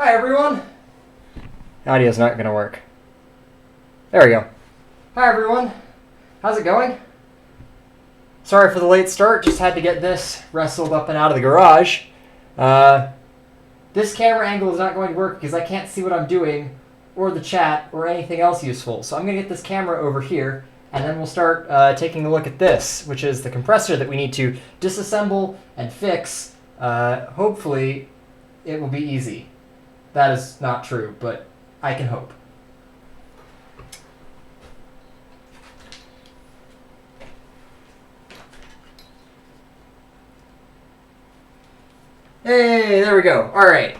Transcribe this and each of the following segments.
Hi everyone! Audio's not going to work. There we go. Hi everyone! How's it going? Sorry for the late start, just had to get this wrestled up and out of the garage. This camera angle is not going to work because I can't see what I'm doing, or the chat, or anything else useful. So I'm going to get this camera over here, and then we'll start taking a look at this, which is the compressor that we need to disassemble and fix. Hopefully, it will be easy. That is not true, but I can hope. Hey, there we go. All right.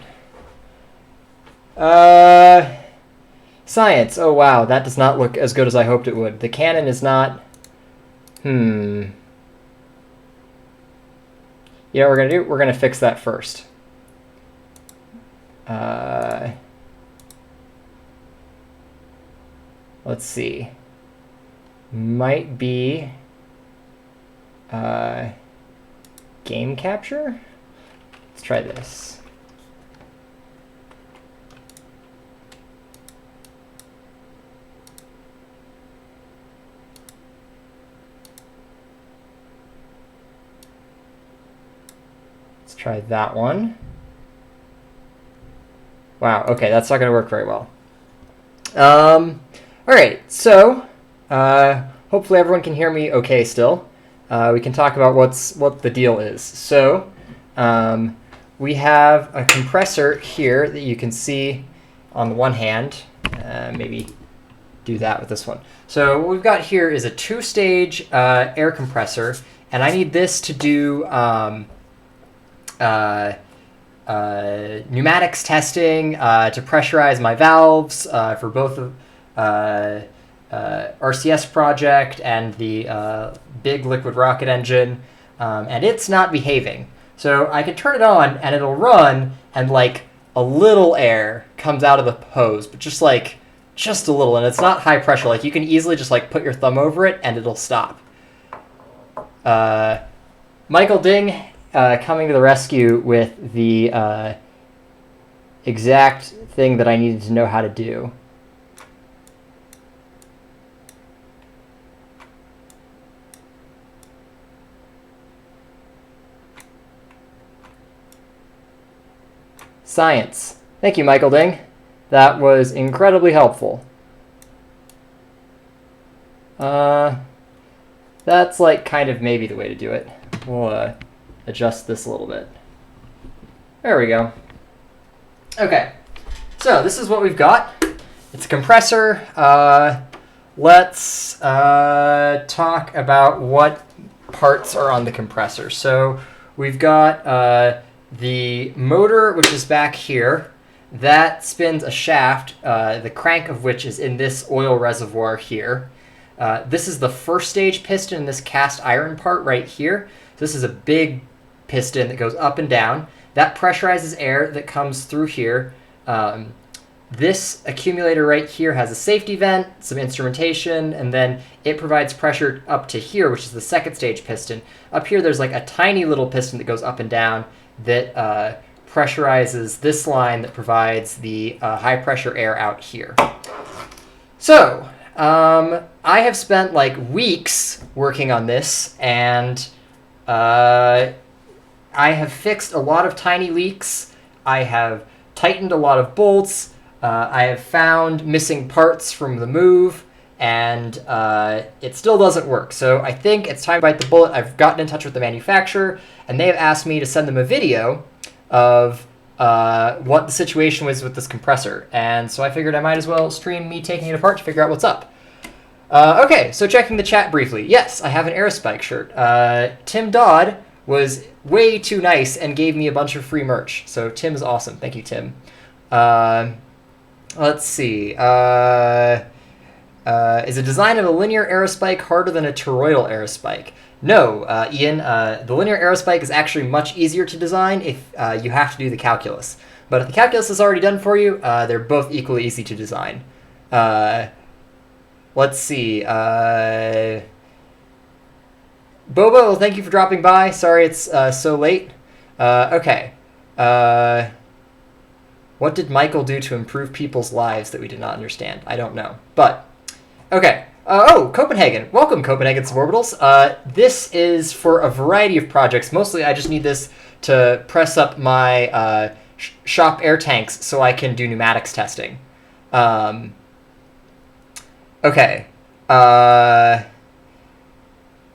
Science. Oh, wow. That does not look as good as I hoped it would. The Canon is not... You know what we're going to do? We're going to fix that first. Let's see. Might be... game capture? Let's try this. Let's try that one. Wow, okay, that's not going to work very well. All right, so hopefully everyone can hear me okay still. We can talk about what the deal is. So we have a compressor here that you can see on the one hand. Maybe do that with this one. So what we've got here is a two-stage air compressor, and I need this to do pneumatics testing to pressurize my valves for both of RCS project and the big liquid rocket engine, and it's not behaving. So I can turn it on and it'll run, and like a little air comes out of the hose, but just a little, and it's not high pressure. Like you can easily just like put your thumb over it and it'll stop. Michael Ding coming to the rescue with the exact thing that I needed to know how to do. Science. Thank you, Michael Ding. That was incredibly helpful. That's like kind of maybe the way to do it. We'll adjust this a little bit. There we go. Okay, so this is what we've got. It's a compressor. Let's talk about what parts are on the compressor. So we've got the motor, which is back here. That spins a shaft, the crank of which is in this oil reservoir here. This is the first stage piston in this cast iron part right here. So this is a big piston that goes up and down. That pressurizes air that comes through here. This accumulator right here has a safety vent, some instrumentation, and then it provides pressure up to here, which is the second stage piston. Up here there's like a tiny little piston that goes up and down that pressurizes this line that provides the high pressure air out here. So I have spent like weeks working on this, and I have fixed a lot of tiny leaks. I have tightened a lot of bolts. I have found missing parts from the move, and it still doesn't work. So I think it's time to bite the bullet. I've gotten in touch with the manufacturer, and they have asked me to send them a video of what the situation was with this compressor. And so I figured I might as well stream me taking it apart to figure out what's up. Okay, so checking the chat briefly. Yes, I have an Aerospike shirt. Tim Dodd was way too nice and gave me a bunch of free merch. So Tim's awesome. Thank you, Tim. Let's see. Is the design of a linear Aerospike harder than a toroidal Aerospike? No, Ian. The linear Aerospike is actually much easier to design if you have to do the calculus. But if the calculus is already done for you, they're both equally easy to design. Let's see. Bobo, well, thank you for dropping by. Sorry it's so late. Okay. What did Michael do to improve people's lives that we did not understand? I don't know. But, okay. Copenhagen. Welcome, Copenhagen Suborbitals. This is for a variety of projects. Mostly I just need this to press up my shop air tanks so I can do pneumatics testing. Okay. Wow,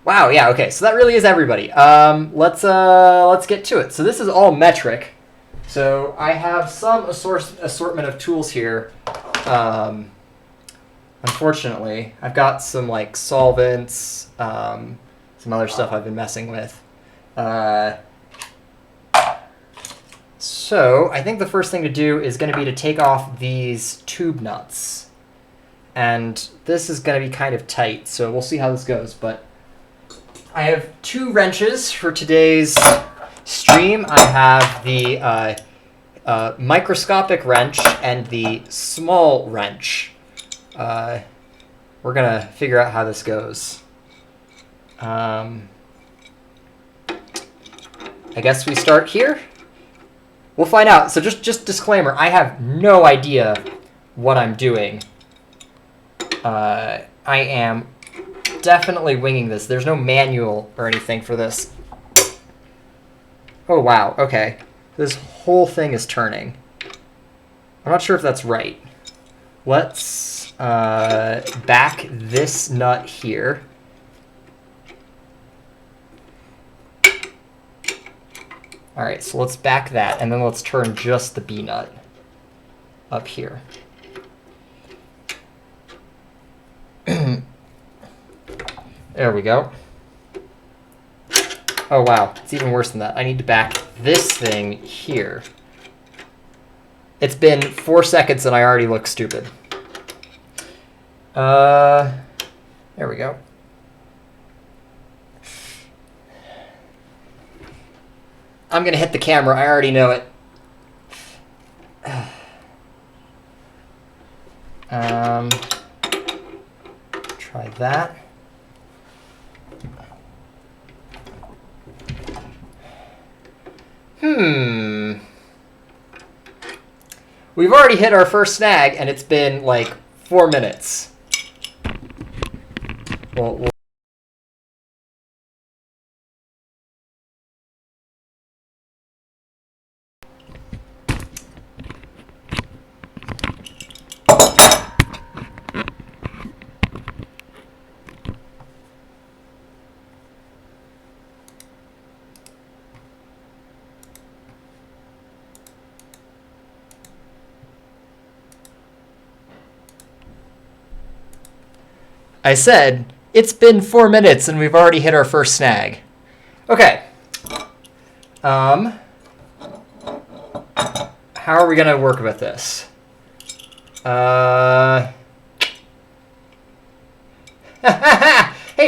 yeah, okay. So that really is everybody. Let's get to it. So this is all metric. So I have some assortment of tools here. Unfortunately, I've got some like solvents, some other stuff I've been messing with. So I think the first thing to do is going to be to take off these tube nuts. And this is going to be kind of tight, so we'll see how this goes. But I have 2 wrenches for today's stream. I have the microscopic wrench and the small wrench. We're going to figure out how this goes. I guess we start here. We'll find out. So just disclaimer, I have no idea what I'm doing. I am definitely winging this. There's no manual or anything for this. Oh, wow. Okay. This whole thing is turning. I'm not sure if that's right. Let's back this nut here. All right, so let's back that, and then let's turn just the B nut up here. There we go. Oh, wow. It's even worse than that. I need to back this thing here. It's been 4 seconds and I already look stupid. There we go. I'm going to hit the camera. I already know it. Try that. We've already hit our first snag, and it's been like 4 minutes. Well, I said, it's been 4 minutes and we've already hit our first snag. Okay. How are we going to work with this? Hey,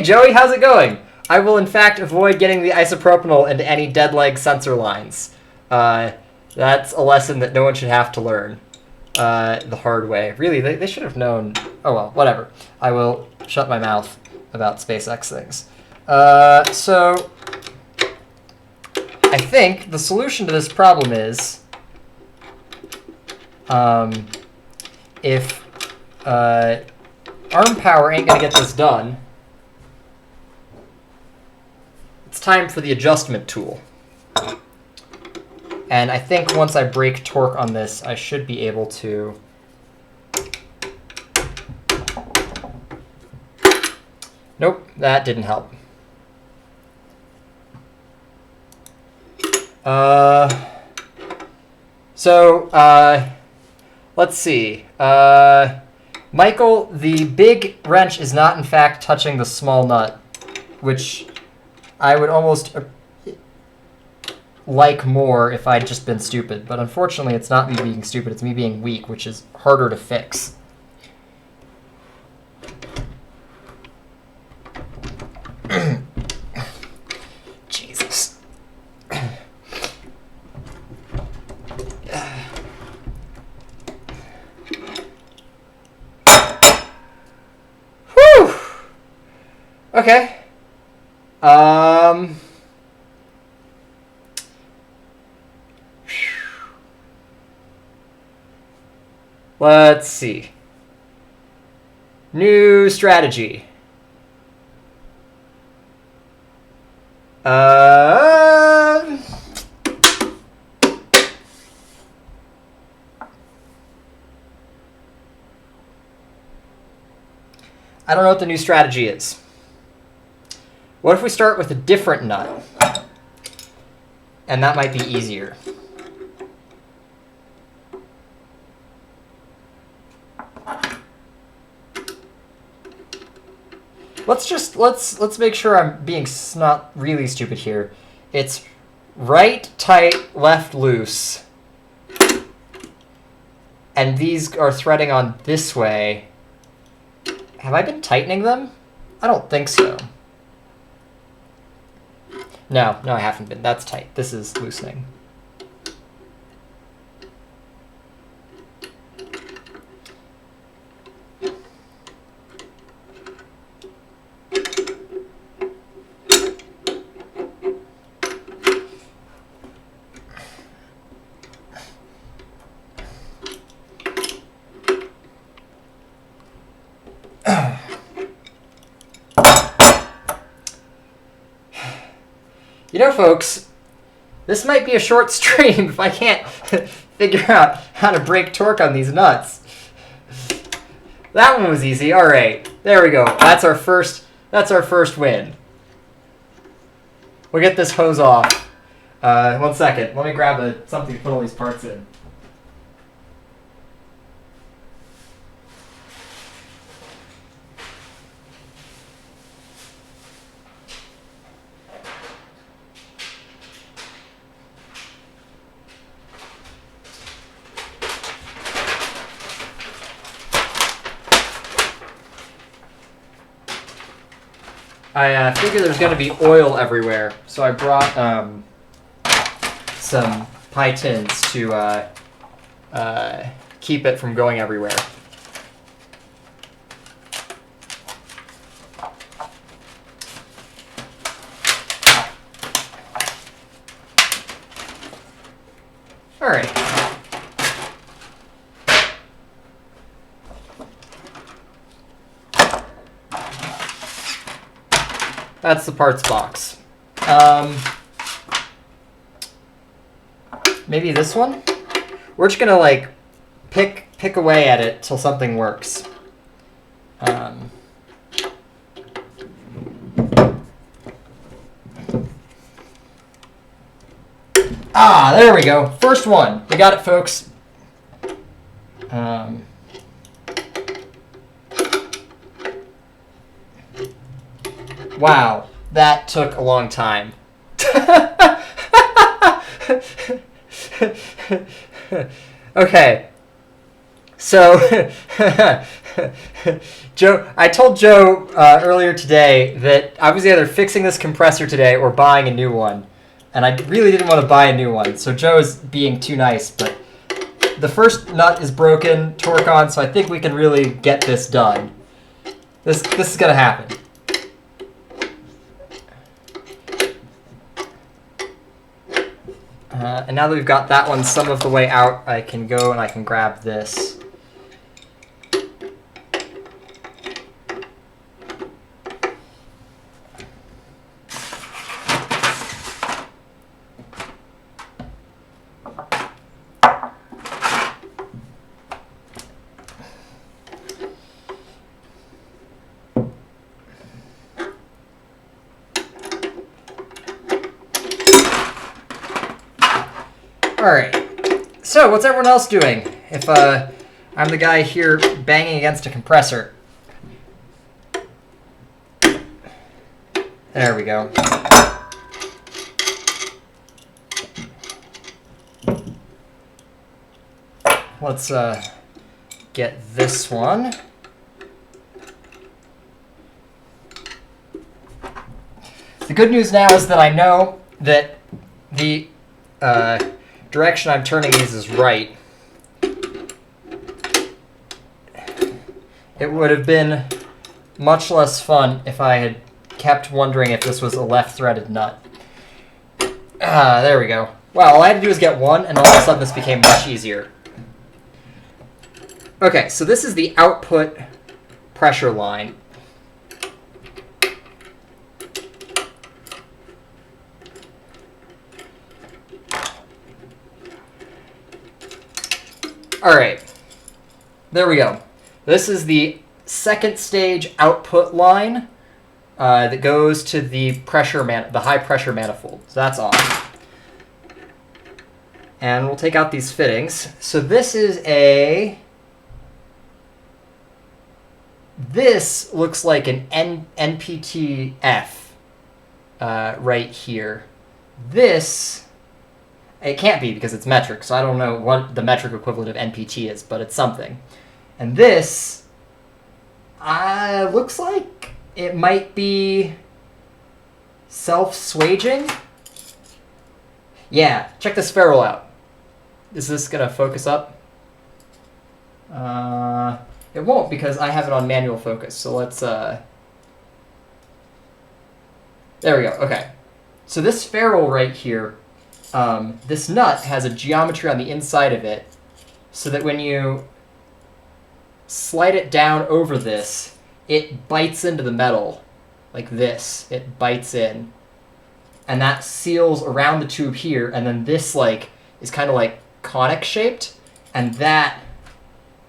Joey, how's it going? I will, in fact, avoid getting the isopropanol into any dead leg sensor lines. That's a lesson that no one should have to learn the hard way. Really, they should have known. Oh, well, whatever. I will shut my mouth about SpaceX things. So I think the solution to this problem is if arm power ain't going to get this done, it's time for the adjustment tool. And I think once I break torque on this, I should be able to Nope, that didn't help. Let's see. Michael, the big wrench is not in fact touching the small nut, which I would almost like more if I'd just been stupid. But unfortunately, it's not me being stupid, it's me being weak, which is harder to fix. Jesus. Whew. Okay. Let's see. New strategy. I don't know what the new strategy is. What if we start with a different nut? And that might be easier. Let's make sure I'm being not really stupid here. It's right tight, left loose. And these are threading on this way. Have I been tightening them? I don't think so. No, I haven't been. That's tight. This is loosening. You know, folks, this might be a short stream if I can't figure out how to break torque on these nuts. That one was easy. All right, there we go. That's our first win. We'll get this hose off. 1 second. Let me grab something to put all these parts in. I figured there's going to be oil everywhere, so I brought some pie tins to keep it from going everywhere. All right. That's the parts box. Maybe this one? We're just gonna like pick away at it till something works. There we go. First one. We got it, folks. Wow, that took a long time. Okay, so I told Joe earlier today that I was either fixing this compressor today or buying a new one, and I really didn't want to buy a new one, so Joe's being too nice, but the first nut is broken, torque on, so I think we can really get this done. This is gonna happen. And now that we've got that one some of the way out, I can go and I can grab this. Alright, so what's everyone else doing if I'm the guy here banging against a compressor? There we go. Let's get this one. The good news now is that I know that the direction I'm turning these is right. It would have been much less fun if I had kept wondering if this was a left-threaded nut. There we go. Wow, all I had to do was get one, and all of a sudden this became much easier. Okay, so this is the output pressure line. All right, there we go. This is the second stage output line that goes to the the high pressure manifold. So that's on. And we'll take out these fittings. So this is this looks like an NPTF right here. This, it can't be because it's metric, so I don't know what the metric equivalent of NPT is, but it's something. And this looks like it might be self-swaging. Yeah, check this ferrule out. Is this going to focus up? It won't because I have it on manual focus. So let's... There we go. Okay. So this ferrule right here, this nut has a geometry on the inside of it so that when you slide it down over this, it bites into the metal like this. It bites in. And that seals around the tube here. And then this like is kind of like conic shaped. And that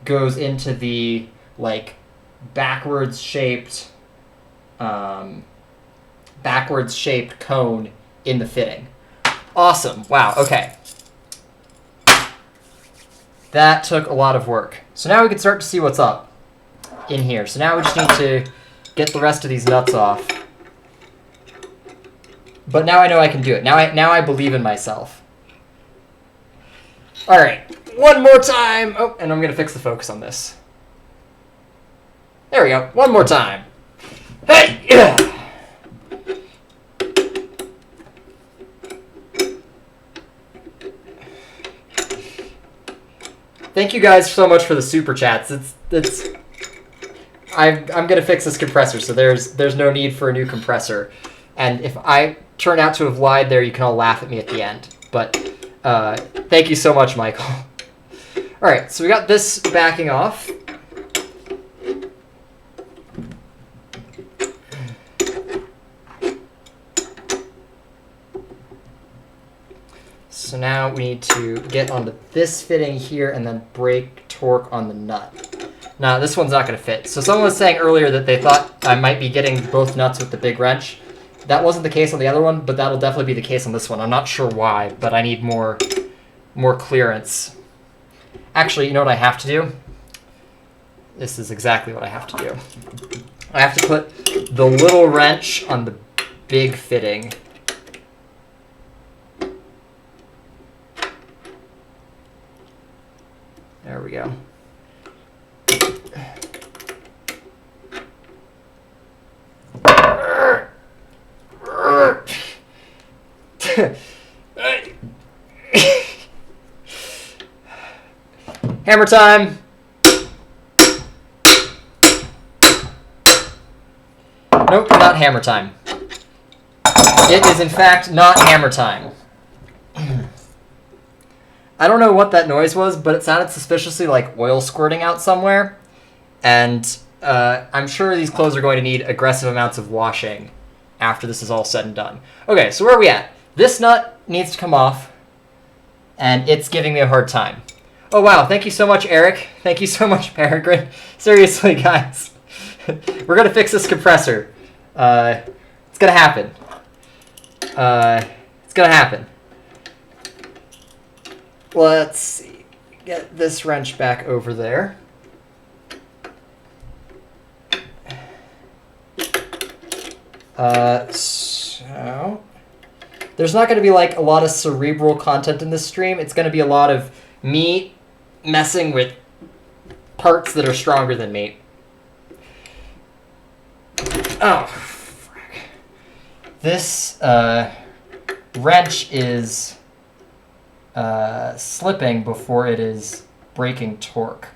goes into the like backwards shaped cone in the fitting. Awesome. Wow. Okay. That took a lot of work. So now we can start to see what's up in here. So now we just need to get the rest of these nuts off. But now I know I can do it. Now I believe in myself. All right. One more time. Oh, and I'm going to fix the focus on this. There we go. One more time. Hey! Yeah. Thank you guys so much for the super chats. I'm going to fix this compressor, so there's no need for a new compressor. And if I turn out to have lied there, you can all laugh at me at the end. But thank you so much, Michael. All right, so we got this backing off. So now we need to get onto this fitting here and then break torque on the nut. Now this one's not going to fit. So someone was saying earlier that they thought I might be getting both nuts with the big wrench. That wasn't the case on the other one, but that'll definitely be the case on this one. I'm not sure why, but I need more clearance. Actually, you know what I have to do? This is exactly what I have to do. I have to put the little wrench on the big fitting. There we go. Hammer time. Nope, not hammer time. It is in fact not hammer time. I don't know what that noise was, but it sounded suspiciously like oil squirting out somewhere. And I'm sure these clothes are going to need aggressive amounts of washing after this is all said and done. Okay, so where are we at? This nut needs to come off, and it's giving me a hard time. Oh, wow. Thank you so much, Eric. Thank you so much, Peregrine. Seriously, guys. We're going to fix this compressor. It's going to happen. It's going to happen. Let's see. Get this wrench back over there. So there's not going to be like a lot of cerebral content in this stream. It's going to be a lot of me messing with parts that are stronger than me. Oh, frick. This wrench is slipping before it is breaking torque.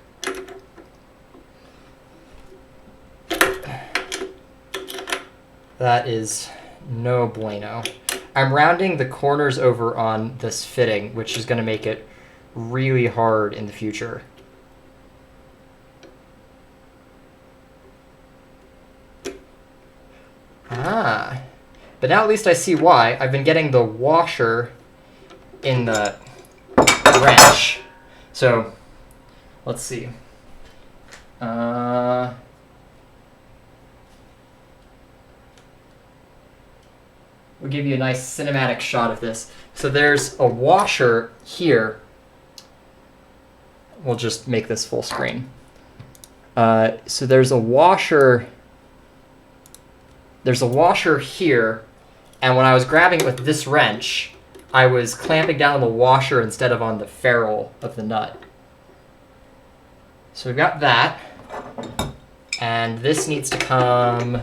That is no bueno. I'm rounding the corners over on this fitting, which is going to make it really hard in the future. Ah. But now at least I see why. I've been getting the washer in the wrench. So, let's see. We'll give you a nice cinematic shot of this. So there's a washer here. We'll just make this full screen. So there's a washer. There's a washer here, and when I was grabbing it with this wrench, I was clamping down on the washer instead of on the ferrule of the nut. So we've got that, and this needs to come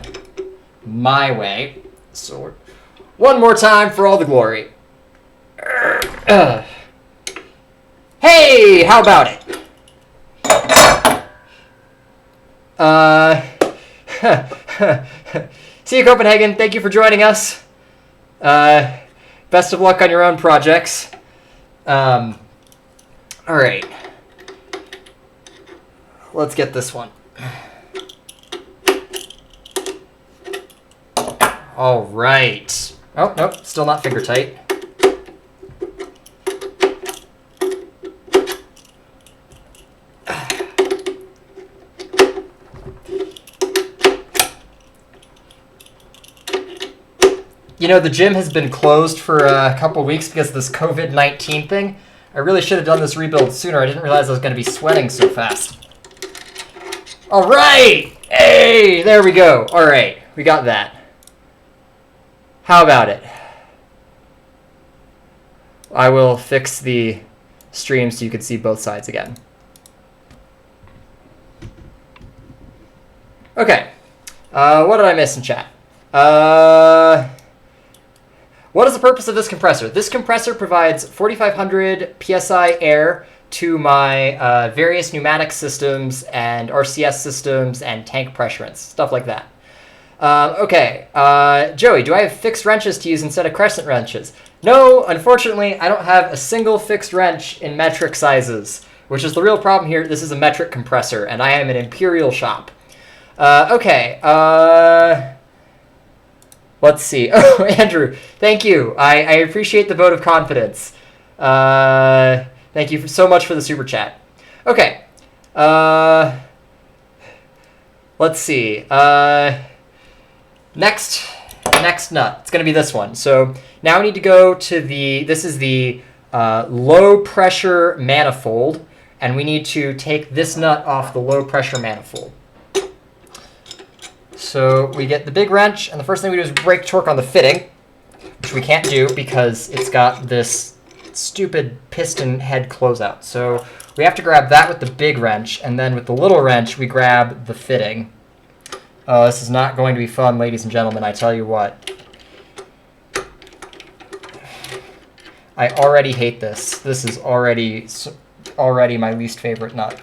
my way. So one more time for all the glory. Hey, how about it? See you, Copenhagen. Thank you for joining us. Best of luck on your own projects. All right. Let's get this one. All right. Oh, nope, still not finger tight. You know, the gym has been closed for a couple weeks because of this COVID-19 thing. I really should have done this rebuild sooner. I didn't realize I was going to be sweating so fast. All right! Hey, there we go. All right, we got that. How about it? I will fix the stream so you can see both sides again. Okay. What did I miss in chat? What is the purpose of this compressor? This compressor provides 4,500 PSI air to my various pneumatic systems and RCS systems and tank pressurants, stuff like that. Okay, Joey, do I have fixed wrenches to use instead of crescent wrenches? No, unfortunately, I don't have a single fixed wrench in metric sizes, which is the real problem here. This is a metric compressor, and I am an imperial shop. Okay, let's see. Oh, Andrew, thank you. I appreciate the vote of confidence. Thank you so much for the super chat. Okay. Let's see. Next nut. It's going to be this one. So now we need to go to this is the low pressure manifold, and we need to take this nut off the low pressure manifold. So we get the big wrench, and the first thing we do is break torque on the fitting, which we can't do because it's got this stupid piston head closeout. So we have to grab that with the big wrench, and then with the little wrench, we grab the fitting. Oh, this is not going to be fun, ladies and gentlemen, I tell you what. I already hate this. This is already my least favorite nut.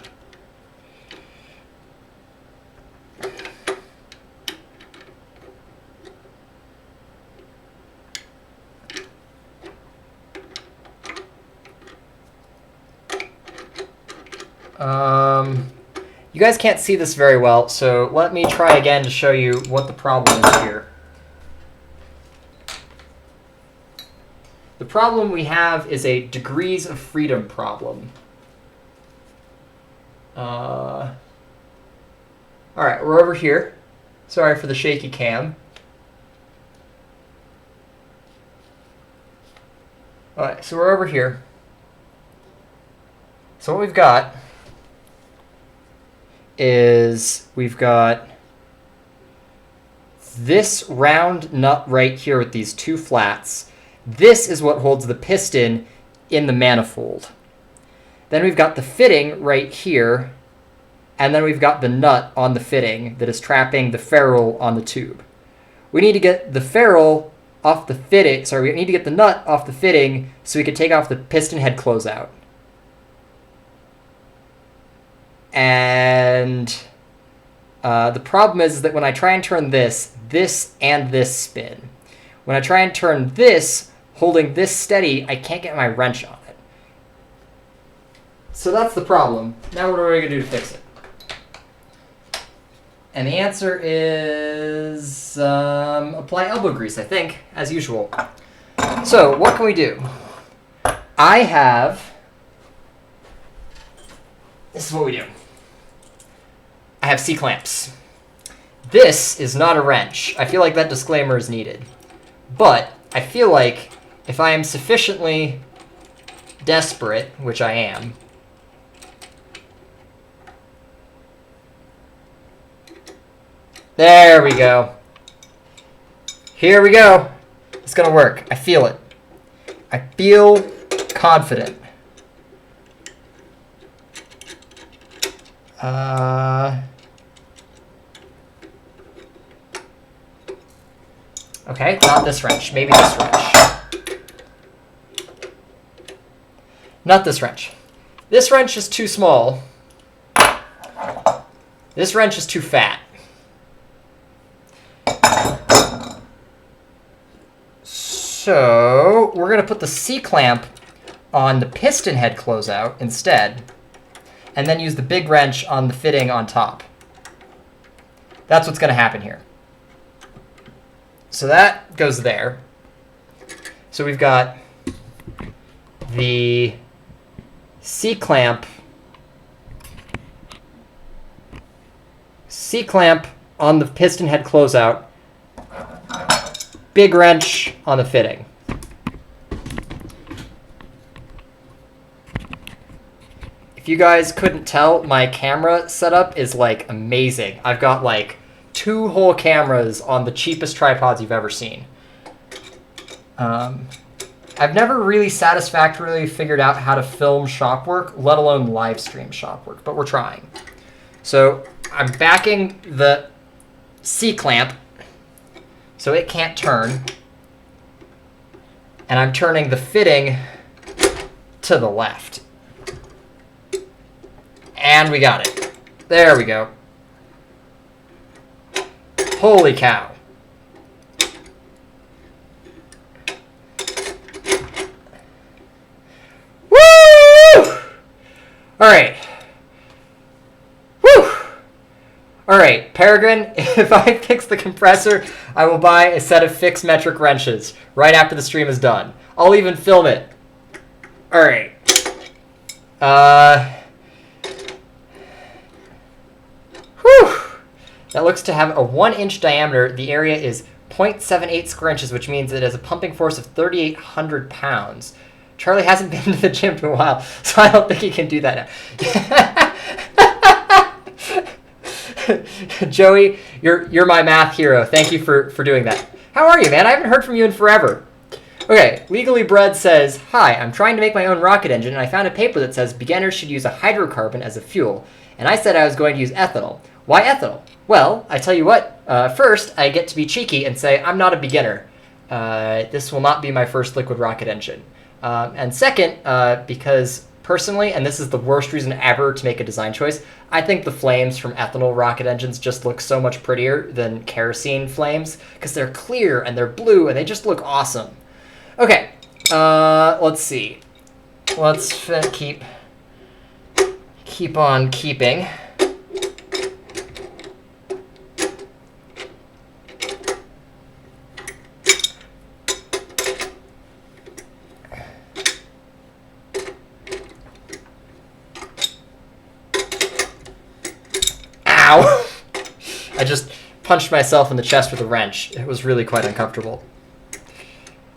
You guys can't see this very well, so let me try again to show you what the problem is here. The problem we have is a degrees of freedom problem. All right, we're over here. Sorry for the shaky cam. All right, so we're over here. So what we've got is we've got this round nut right here with these two flats. This is what holds the piston in the manifold. Then we've got the fitting right here, and then we've got the nut on the fitting that is trapping the ferrule on the tube. We need to get the ferrule off the fitting, we need to get the nut off the fitting so we can take off the piston head closeout. And the problem is that when I try and turn this and this spin. When I try and turn this, holding this steady, I can't get my wrench on it. So that's the problem. Now what are we going to do to fix it? And the answer is apply elbow grease, I think, as usual. So what can we do? This is what we do. I have C-clamps. This is not a wrench. I feel like that disclaimer is needed. But I feel like if I am sufficiently desperate, which I am, there we go. Here we go. It's gonna work. I feel it. I feel confident. Okay, not this wrench. Maybe this wrench. Not this wrench. This wrench is too small. This wrench is too fat. So we're going to put the C-clamp on the piston head closeout instead, and then use the big wrench on the fitting on top. That's what's going to happen here. So that goes there. So we've got the C-clamp on the piston head closeout, big wrench on the fitting. If you guys couldn't tell, my camera setup is like amazing. I've got like 2 whole cameras on the cheapest tripods you've ever seen. I've never really satisfactorily figured out how to film shop work, let alone live stream shop work, but we're trying. So I'm backing the C-clamp so it can't turn, and I'm turning the fitting to the left. And we got it. There we go. Holy cow. Woo! All right. Woo! All right, Peregrine, if I fix the compressor, I will buy a set of fixed metric wrenches right after the stream is done. I'll even film it. All right. Whew. That looks to have a 1-inch diameter. The area is 0.78 square inches, which means it has a pumping force of 3,800 pounds. Charlie hasn't been to the gym in a while, so I don't think he can do that now. Joey, you're my math hero. Thank you for doing that. How are you, man? I haven't heard from you in forever. Okay, Legally Bred says, hi, I'm trying to make my own rocket engine, and I found a paper that says beginners should use a hydrocarbon as a fuel. And I said I was going to use ethanol. Why ethanol? Well, I tell you what, first, I get to be cheeky and say I'm not a beginner. This will not be my first liquid rocket engine. And second, because personally, and this is the worst reason ever to make a design choice, I think the flames from ethanol rocket engines just look so much prettier than kerosene flames because they're clear and they're blue and they just look awesome. Okay, let's see. Let's keep on keeping. Ow! I just punched myself in the chest with a wrench. It was really quite uncomfortable.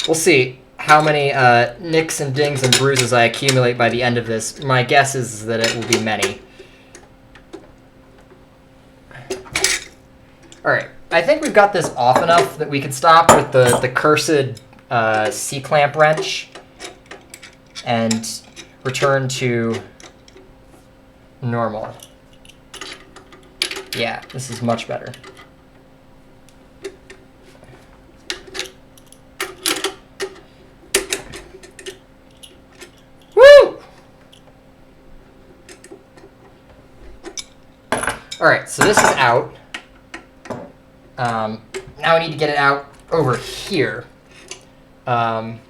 We'll see how many nicks and dings and bruises I accumulate by the end of this. My guess is that it will be many. Alright, I think we've got this off enough that we can stop with the cursed C-clamp wrench and return to normal. Yeah, this is much better. Woo! All right, so this is out. Now I need to get it out over here. Once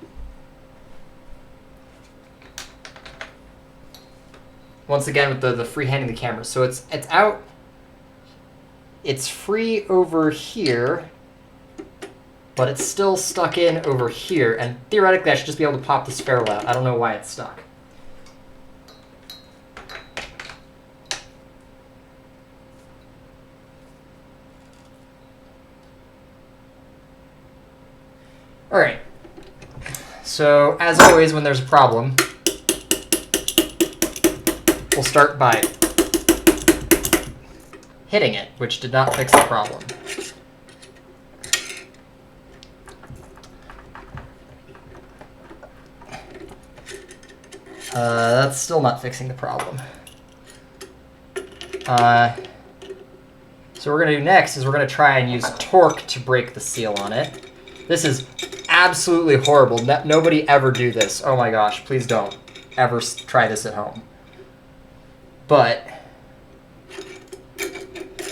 again with the freehanding the camera. So it's out it's free over here, but it's still stuck in over here. And theoretically, I should just be able to pop this ferrule out. I don't know why it's stuck. All right. So as always, when there's a problem, we'll start by hitting it, which did not fix the problem. That's still not fixing the problem. So what we're going to do next is we're going to try and use torque to break the seal on it. This is absolutely horrible. Nobody ever do this. Oh my gosh, please don't ever try this at home. But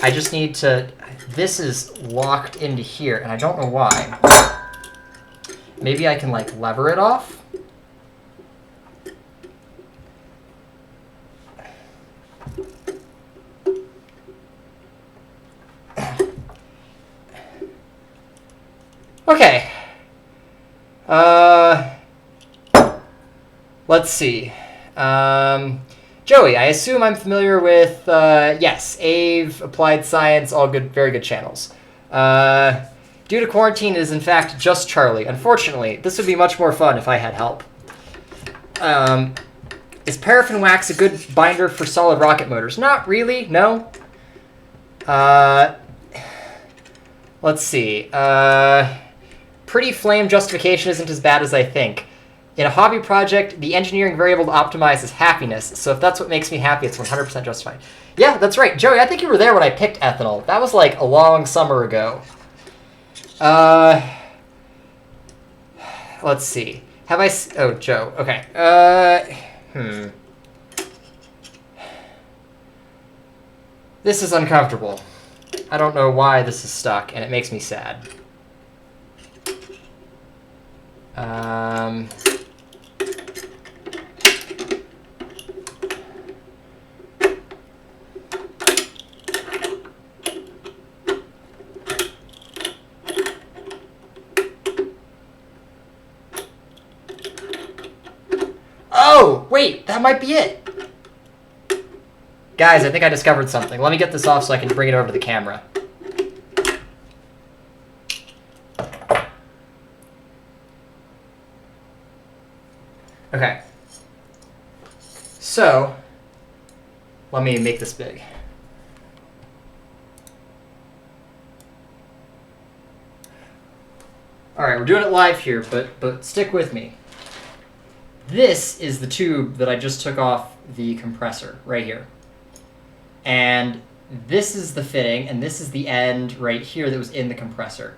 I just need to, this is locked into here, and I don't know why. Maybe I can like lever it off. Okay. Let's see. Joey, I assume I'm familiar with, yes, AVE, Applied Science, all good, very good channels. Due to quarantine, it is in fact just Charlie. Unfortunately, this would be much more fun if I had help. Is paraffin wax a good binder for solid rocket motors? Not really, no. Let's see. Pretty flame justification isn't as bad as I think. In a hobby project, the engineering variable to optimize is happiness, so if that's what makes me happy, it's 100% justified. Yeah, that's right. Joey, I think you were there when I picked ethanol. That was like a long summer ago. Let's see. Have I... Oh, Joe. Okay. This is uncomfortable. I don't know why this is stuck, and it makes me sad. Oh, wait, that might be it. Guys, I think I discovered something. Let me get this off so I can bring it over to the camera. Okay. So, let me make this big. All right, we're doing it live here, but stick with me. This is the tube that I just took off the compressor right here. And this is the fitting, and this is the end right here that was in the compressor.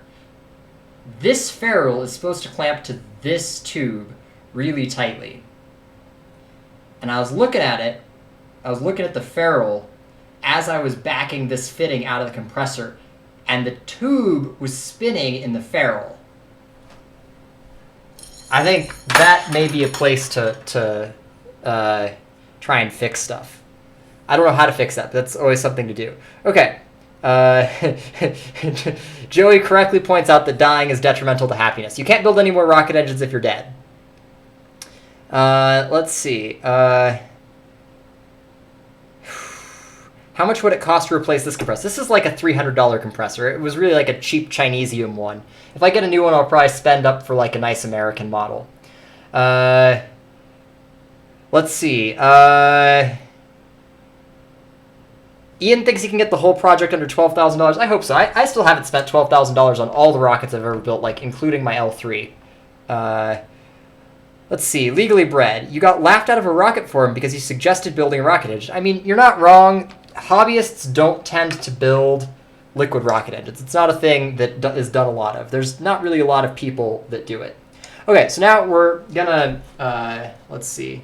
This ferrule is supposed to clamp to this tube really tightly. And I was looking at it, I was looking at the ferrule as I was backing this fitting out of the compressor, and the tube was spinning in the ferrule. I think that may be a place to try and fix stuff. I don't know how to fix that, but that's always something to do. Okay. Joey correctly points out that dying is detrimental to happiness. You can't build any more rocket engines if you're dead. Let's see. How much would it cost to replace this compressor? This is like a $300 compressor. It was really like a cheap Chinesium one. If I get a new one, I'll probably spend up for like a nice American model. Let's see. Ian thinks he can get the whole project under $12,000. I hope so. I still haven't spent $12,000 on all the rockets I've ever built, like including my L3. Let's see. Legally bred. You got laughed out of a rocket forum because you suggested building a rocket engine. I mean, you're not wrong. Hobbyists don't tend to build liquid rocket engines. It's not a thing that is done a lot of. There's not really a lot of people that do it. Okay, so now we're gonna, let's see.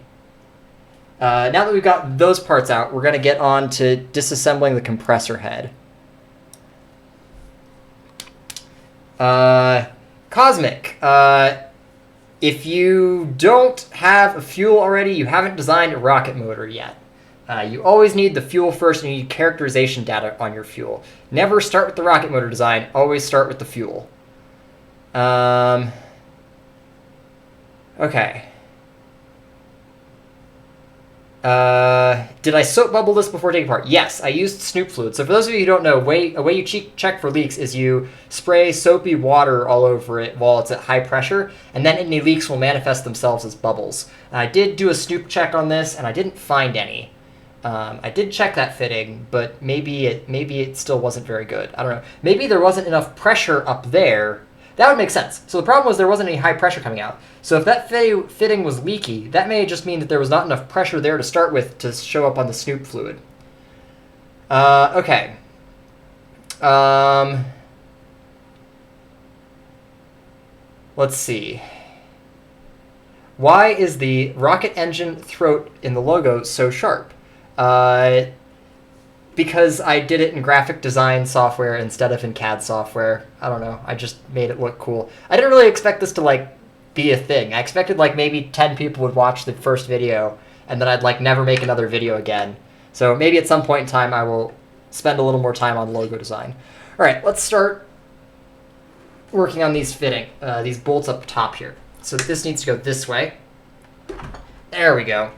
Now that we've got those parts out, we're gonna get on to disassembling the compressor head. Cosmic. If you don't have a fuel already, you haven't designed a rocket motor yet. You always need the fuel first, and you need characterization data on your fuel. Never start with the rocket motor design. Always start with the fuel. Okay. Did I soap bubble this before taking apart? Yes, I used Snoop fluid. So for those of you who don't know, a way you check for leaks is you spray soapy water all over it while it's at high pressure, and then any leaks will manifest themselves as bubbles. I did do a Snoop check on this, and I didn't find any. I did check that fitting, but maybe it still wasn't very good. I don't know. Maybe there wasn't enough pressure up there. That would make sense. So the problem was there wasn't any high pressure coming out. So if that fitting was leaky, that may just mean that there was not enough pressure there to start with to show up on the Snoop fluid. Okay. Let's see. Why is the rocket engine throat in the logo so sharp? Because I did it in graphic design software instead of in CAD software. I don't know. I just made it look cool. I didn't really expect this to like be a thing. I expected like maybe 10 people would watch the first video and then I'd like never make another video again. So maybe at some point in time I will spend a little more time on logo design. All right, let's start working on these these bolts up top here. So this needs to go this way. There we go.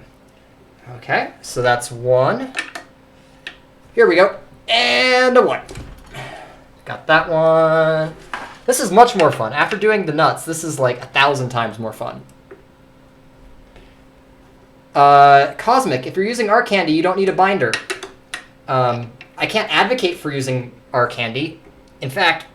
Okay, so that's one. Here we go. And a one. Got that one. This is much more fun. After doing the nuts, this is like 1,000 times more fun. Cosmic, if you're using R Candy, you don't need a binder. I can't advocate for using R Candy. In fact,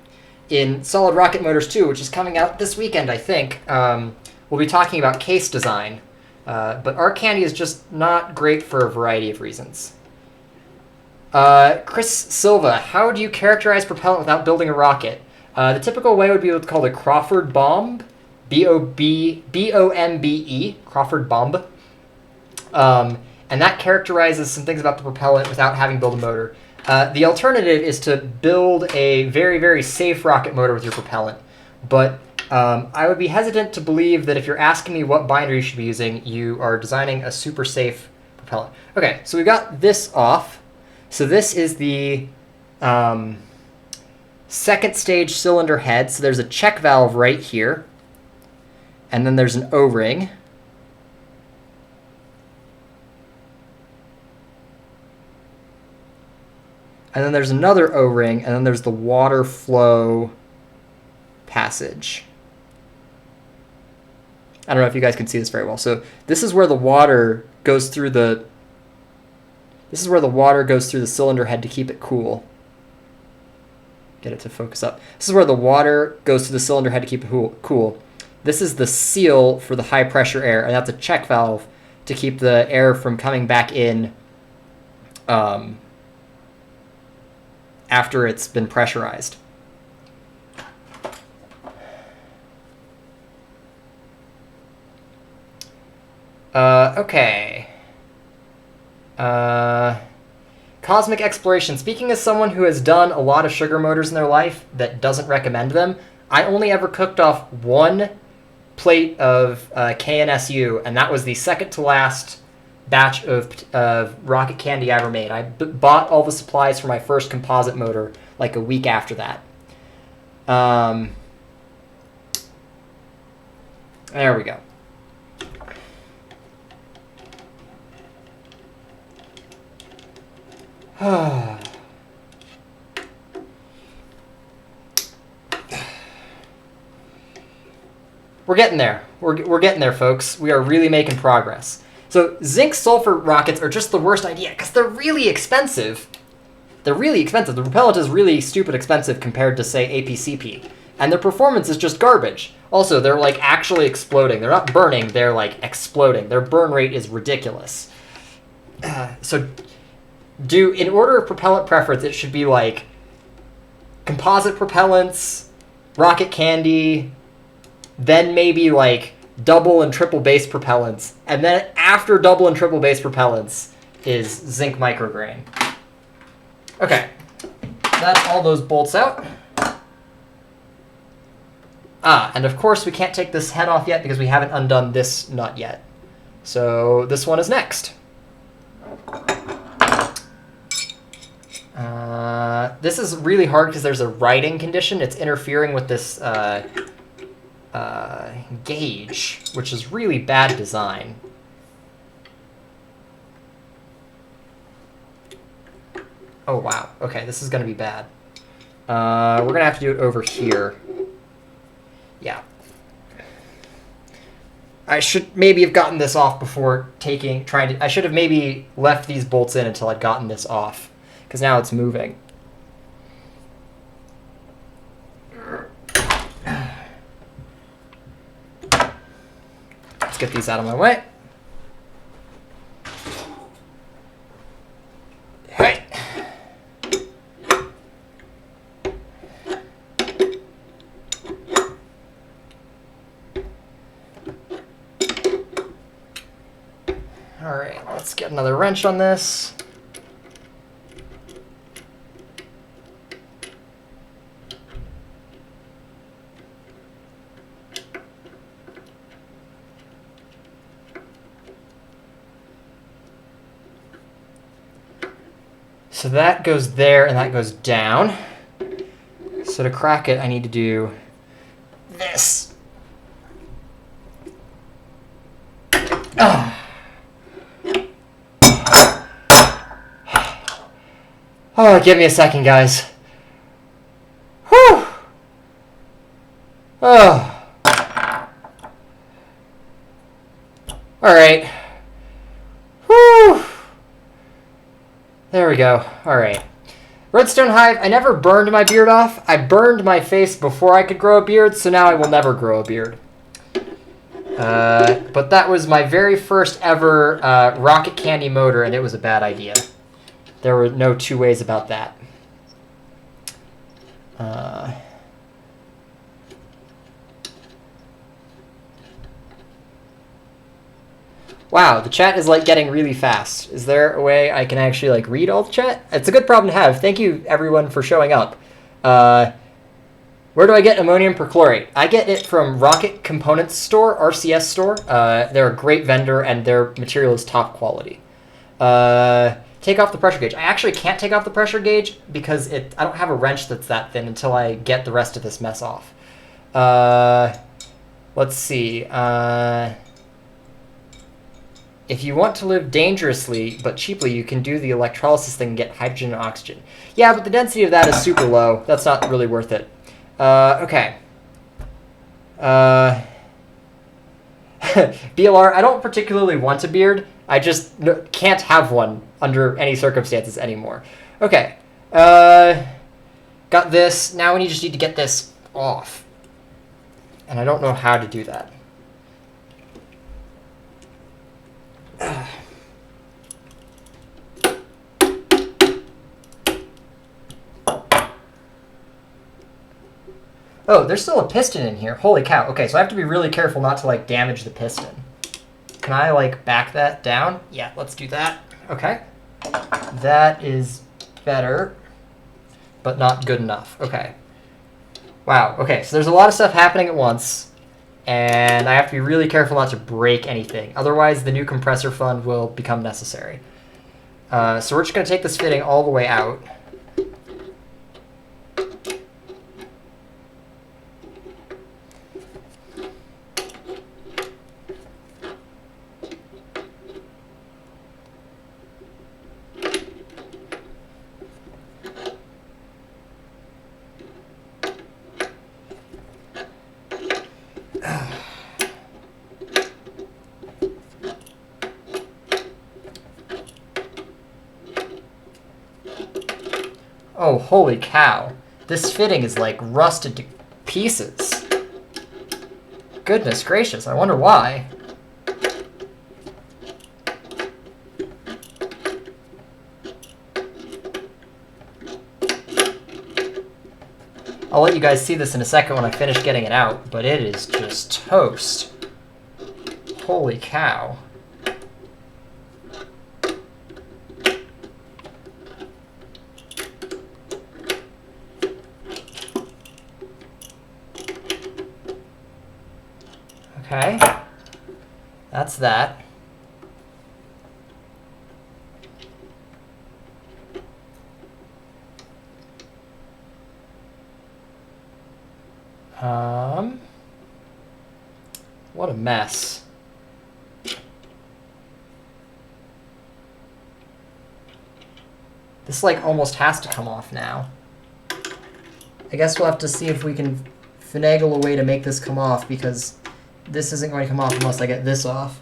in Solid Rocket Motors 2, which is coming out this weekend, I think, we'll be talking about case design. But R Candy is just not great for a variety of reasons. Chris Silva, how do you characterize propellant without building a rocket? The typical way would be what's called a Crawford bomb, B-O-M-B-E, Crawford bomb. And that characterizes some things about the propellant without having to build a motor. The alternative is to build a very, very safe rocket motor with your propellant. But I would be hesitant to believe that if you're asking me what binder you should be using, you are designing a super safe propellant. Okay, so we got this off. So this is the second stage cylinder head. So there's a check valve right here. And then there's an O-ring. And then there's another O-ring, and then there's the water flow passage. I don't know if you guys can see this very well. So this is where the water goes through the cylinder head to keep it cool. Get it to focus up. This is where the water goes through the cylinder head to keep it cool. This is the seal for the high pressure air, and that's a check valve to keep the air from coming back in after it's been pressurized. Okay. Cosmic Exploration. Speaking as someone who has done a lot of sugar motors in their life that doesn't recommend them, I only ever cooked off one plate of KNSU, and that was the second to last batch of rocket candy I ever made. I bought all the supplies for my first composite motor like a week after that. There we go. We're getting there. We're getting there, folks. We are really making progress. So zinc sulfur rockets are just the worst idea because they're really expensive. They're really expensive. The propellant is really stupid expensive compared to, say, APCP. And their performance is just garbage. Also, they're like actually exploding. They're not burning, they're like exploding. Their burn rate is ridiculous. In order of propellant preference, it should be like composite propellants, rocket candy, then maybe like double and triple base propellants, and then after double and triple base propellants is zinc micrograin. Okay, that's all those bolts out. And of course we can't take this head off yet because we haven't undone this nut yet. So this one is next. This is really hard because there's a writing condition. It's interfering with this gauge, which is really bad design. Oh, wow. Okay, this is going to be bad. We're going to have to do it over here. Yeah. I should maybe have gotten this off before I should have maybe left these bolts in until I'd gotten this off, because now it's moving. Let's get these out of my way. Hey. All right, let's get another wrench on this. So that goes there and that goes down. So to crack it, I need to do this. Oh, give me a second, guys. Whew. Oh. All right. Whew. There we go. All right. Redstone hive, I never burned my beard off. I burned my face before I could grow a beard, so now I will never grow a beard. But that was my very first ever rocket candy motor, and it was a bad idea. There were no two ways about that. Wow, the chat is like getting really fast. Is there a way I can actually like read all the chat? It's a good problem to have. Thank you everyone for showing up. Where do I get ammonium perchlorate? I get it from Rocket Components Store, RCS Store. They're a great vendor and their material is top quality. Take off the pressure gauge. I actually can't take off the pressure gauge because I don't have a wrench that's that thin until I get the rest of this mess off. Let's see. If you want to live dangerously but cheaply, you can do the electrolysis thing and get hydrogen and oxygen. Yeah, but the density of that is super low. That's not really worth it. Okay. BLR, I don't particularly want a beard. I just can't have one under any circumstances anymore. Okay. Got this. Now we just need to get this off. And I don't know how to do that. Oh, there's still a piston in here. Holy cow. Okay, so I have to be really careful not to, like, damage the piston. Can I, like, back that down? Yeah, let's do that. Okay. That is better, but not good enough. Okay. Wow. Okay, so there's a lot of stuff happening at once, and I have to be really careful not to break anything. Otherwise, the new compressor fund will become necessary. So we're just going to take this fitting all the way out. Oh, holy cow. This fitting is like rusted to pieces. Goodness gracious, I wonder why. I'll let you guys see this in a second when I finish getting it out, but it is just toast. Holy cow. Okay, that's that. What a mess. This like almost has to come off now. I guess we'll have to see if we can finagle a way to make this come off, because this isn't going to come off unless I get this off.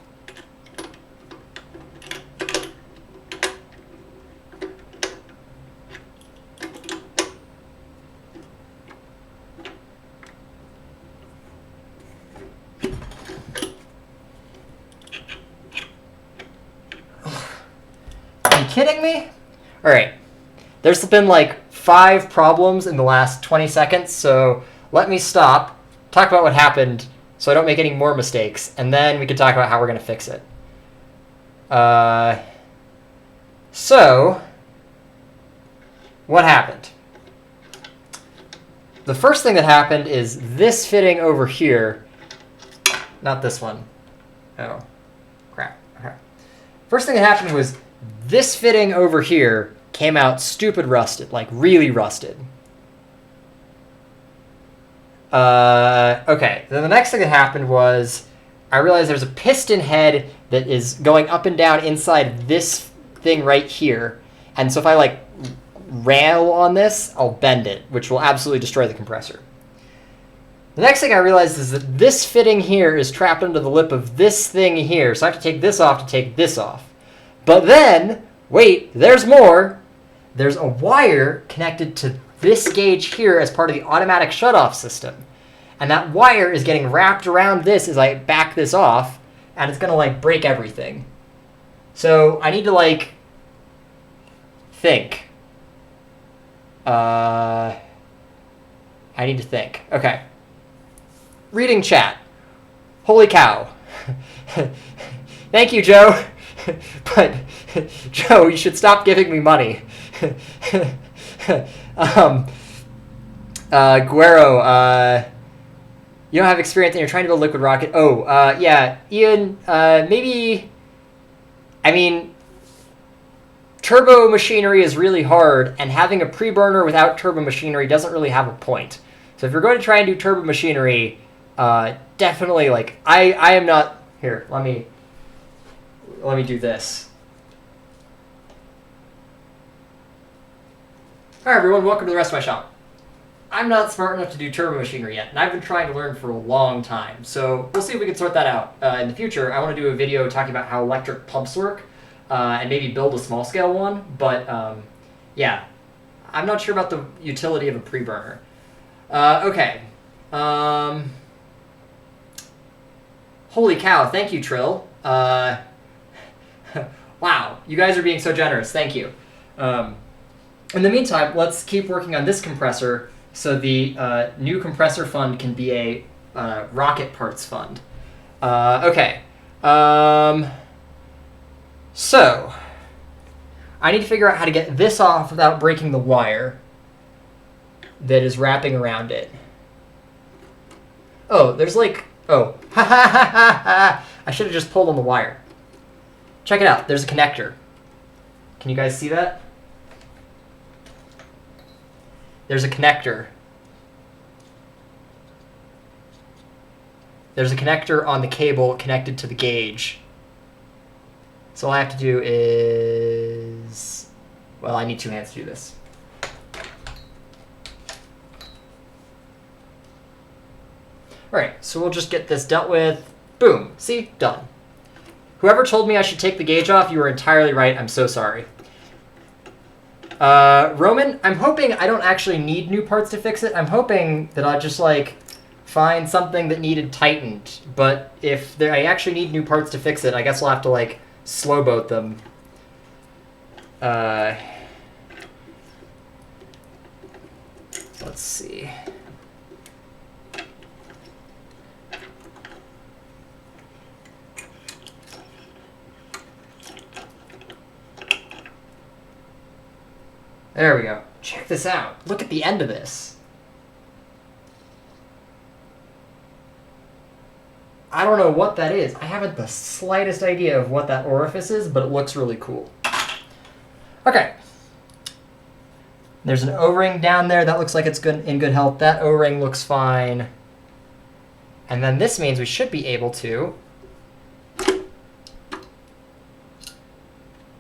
Are you kidding me? All right. There's been like 5 problems in the last 20 seconds, so let me stop, talk about what happened so I don't make any more mistakes, and then we can talk about how we're going to fix it. So, what happened? The first thing that happened is this fitting over here, not this one. Oh, crap. Okay. First thing that happened was this fitting over here came out stupid rusted, like really rusted. Okay, then the next thing that happened was I realized there's a piston head that is going up and down inside this thing right here. And so if I like rail on this, I'll bend it, which will absolutely destroy the compressor. The next thing I realized is that this fitting here is trapped under the lip of this thing here. So I have to take this off to take this off. But then, wait, there's more. There's a wire connected to this gauge here as part of the automatic shutoff system. And that wire is getting wrapped around this as I back this off, and it's gonna like break everything. So I need to like think. I need to think. Okay. Reading chat. Holy cow. Thank you, Joe. But Joe, you should stop giving me money. Guero, you don't have experience and you're trying to build a liquid rocket. Oh, yeah, Ian, maybe, I mean, turbo machinery is really hard, and having a pre-burner without turbo machinery doesn't really have a point. So if you're going to try and do turbo machinery, definitely, like, I am not, here, let me do this. All right, everyone, welcome to the rest of my shop. I'm not smart enough to do turbo machinery yet, and I've been trying to learn for a long time. So we'll see if we can sort that out. In the future, I want to do a video talking about how electric pumps work, and maybe build a small-scale one. But yeah, I'm not sure about the utility of a pre-burner. Okay. Holy cow, thank you, Trill. Wow, you guys are being so generous. Thank you. In the meantime, let's keep working on this compressor so the new compressor fund can be a rocket parts fund. Okay. So, I need to figure out how to get this off without breaking the wire that is wrapping around it. Oh, there's like... Oh. Ha ha ha ha ha! I should have just pulled on the wire. Check it out. There's a connector. Can you guys see that? There's a connector. There's a connector on the cable connected to the gauge. So all I have to do is... Well, I need 2 hands to do this. All right, so we'll just get this dealt with. Boom. See? Done. Whoever told me I should take the gauge off, you were entirely right. I'm so sorry. Roman, I'm hoping I don't actually need new parts to fix it. I'm hoping that I'll just, like, find something that needed tightened. But if I actually need new parts to fix it, I guess I'll have to, like, slow boat them. Let's see. There we go. Check this out. Look at the end of this. I don't know what that is. I haven't the slightest idea of what that orifice is, but it looks really cool. Okay. There's an O-ring down there. That looks like it's good in good health. That O-ring looks fine. And then this means we should be able to...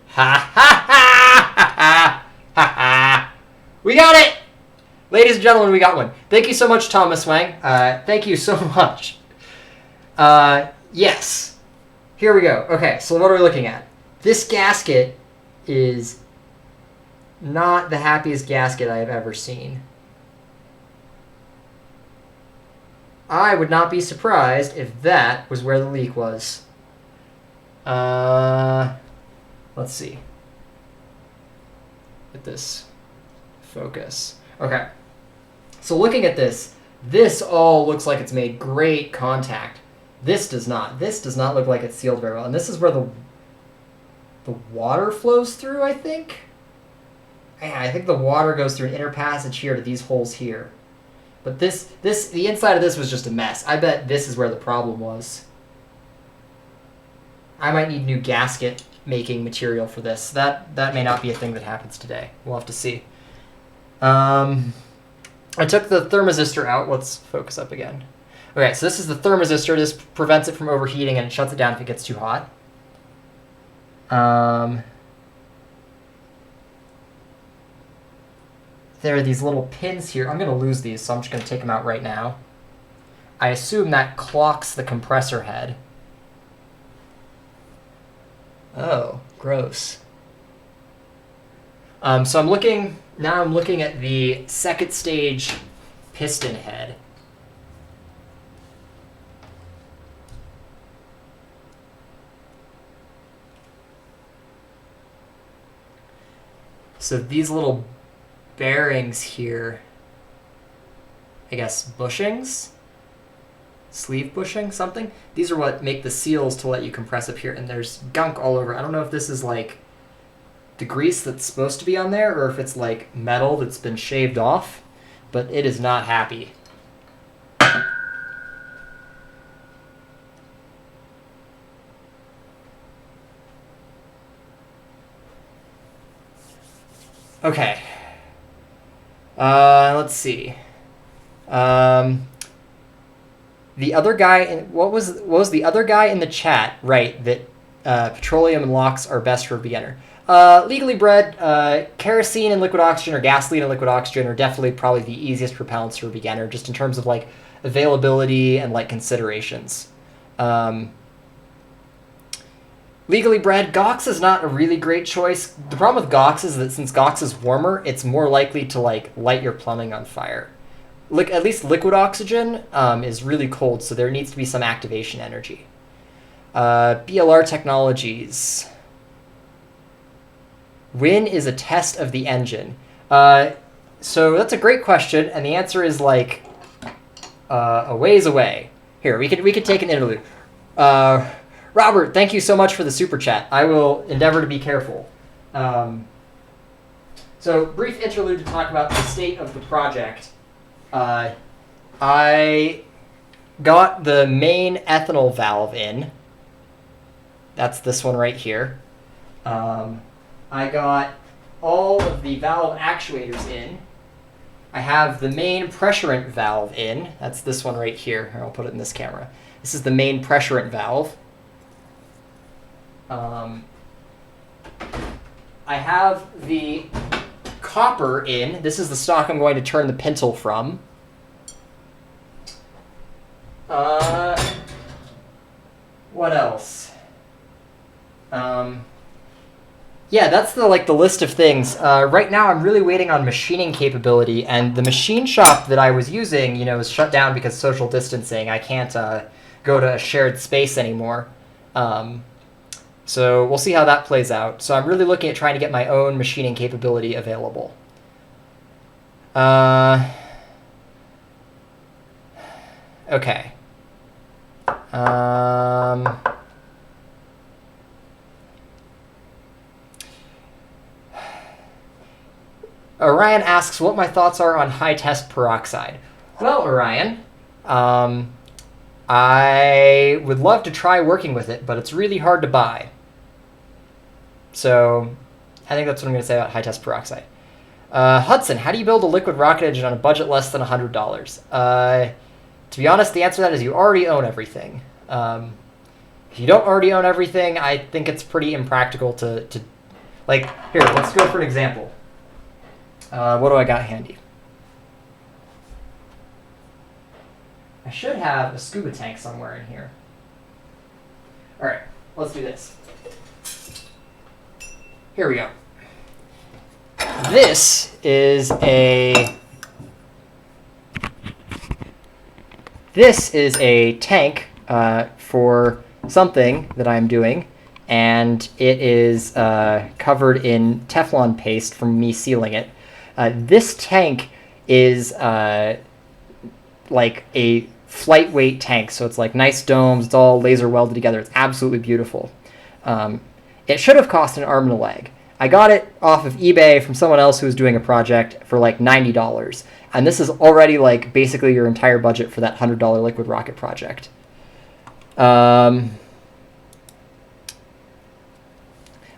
Ha ha ha ha ha ha ha! We got it! Ladies and gentlemen, we got one. Thank you so much, Thomas Wang. Thank you so much. Yes. Here we go. Okay, so what are we looking at? This gasket is not the happiest gasket I have ever seen. I would not be surprised if that was where the leak was. Let's see. Get this focus. Okay. So looking at this, this all looks like it's made great contact. This does not. This does not look like it's sealed very well. And this is where the water flows through, I think. Yeah, I think the water goes through an inner passage here to these holes here. But the inside of this was just a mess. I bet this is where the problem was. I might need new gasket making material for this. That may not be a thing that happens today. We'll have to see. I took the thermistor out. Let's focus up again. Okay, so this is the thermistor. This prevents it from overheating and it shuts it down if it gets too hot. There are these little pins here. I'm going to lose these, so I'm just going to take them out right now. I assume that clocks the compressor head. Oh, gross. So I'm looking at the second stage piston head. So these little bearings here, I guess bushings, sleeve bushing, something. These are what make the seals to let you compress up here, and there's gunk all over. I don't know if this is like the grease that's supposed to be on there or if it's like metal that's been shaved off, but it is not happy. Okay. Let's see. The other guy, what was the other guy in the chat right that petroleum and LOX are best for a beginner? Legally bred, kerosene and liquid oxygen or gasoline and liquid oxygen are definitely probably the easiest propellants for a beginner, just in terms of like availability and like considerations. Legally bred, GOX is not a really great choice. The problem with GOX is that since GOX is warmer, it's more likely to like light your plumbing on fire. At least liquid oxygen is really cold, so there needs to be some activation energy. BLR Technologies. When is a test of the engine? So that's a great question, and the answer is like a ways away. Here, we could take an interlude. Robert, thank you so much for the super chat. I will endeavor to be careful. So, brief interlude to talk about the state of the project. I got the main ethanol valve in. That's this one right here. I got all of the valve actuators in. I have the main pressurant valve in. That's this one right here. I'll put it in this camera. This is the main pressurant valve. I have the copper in. This is the stock I'm going to turn the pintle from. What else? Yeah, that's the list of things. Right now, I'm really waiting on machining capability, and the machine shop that I was using, is shut down because social distancing. I can't go to a shared space anymore. So we'll see how that plays out. So I'm really looking at trying to get my own machining capability available. Okay. Orion asks what my thoughts are on high-test peroxide. Well, Orion, I would love to try working with it, but it's really hard to buy. So I think that's what I'm going to say about high-test peroxide. Hudson, how do you build a liquid rocket engine on a budget less than $100? To be honest, the answer to that is you already own everything. If you don't already own everything, I think it's pretty impractical to like, here, let's go for an example. What do I got handy? I should have a scuba tank somewhere in here. All right, let's do this. Here we go. This is a tank for something that I'm doing, and it is covered in Teflon paste from me sealing it. This tank is like a flight weight tank, so it's like nice domes, it's all laser welded together, it's absolutely beautiful. It should have cost an arm and a leg. I got it off of eBay from someone else who was doing a project for like $90, and this is already like basically your entire budget for that $100 liquid rocket project.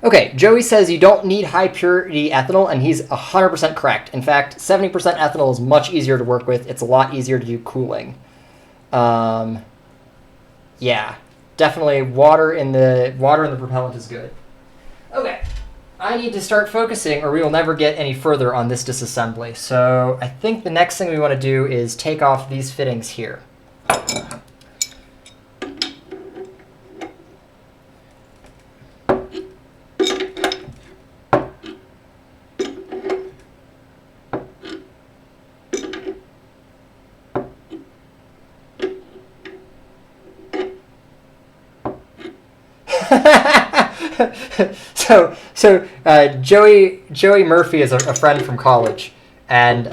Okay, Joey says you don't need high purity ethanol, and he's 100% correct. In fact, 70% ethanol is much easier to work with. It's a lot easier to do cooling. Yeah, definitely water in the propellant is good. Okay, I need to start focusing or we will never get any further on this disassembly. So I think the next thing we want to do is take off these fittings here. So Joey Murphy is a friend from college, and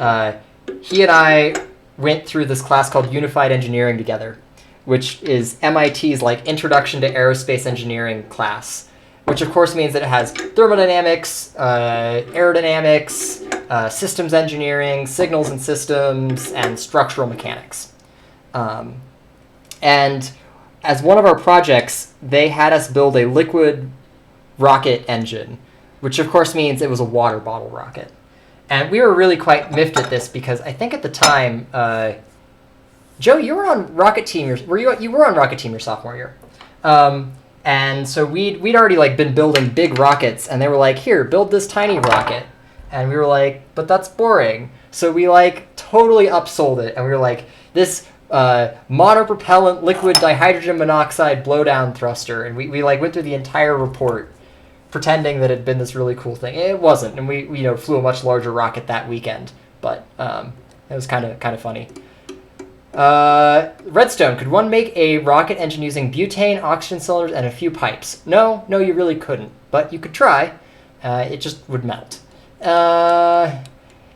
he and I went through this class called Unified Engineering together, which is MIT's like Introduction to Aerospace Engineering class, which of course means that it has thermodynamics, aerodynamics, systems engineering, signals and systems, and structural mechanics. And as one of our projects, they had us build a liquid rocket engine, which of course means it was a water bottle rocket. And we were really quite miffed at this because I think at the time, Joe, you were on rocket team. You were on rocket team your sophomore year, and so we'd already like been building big rockets, and they were like, "Here, build this tiny rocket," and we were like, "But that's boring." So we like totally upsold it, and we were like, "This monopropellant liquid dihydrogen monoxide blowdown thruster," and we like went through the entire report pretending that it had been this really cool thing. It wasn't, and we flew a much larger rocket that weekend, but it was kind of funny. Redstone, could one make a rocket engine using butane, oxygen cylinders, and a few pipes? No, you really couldn't, but you could try. It just would melt.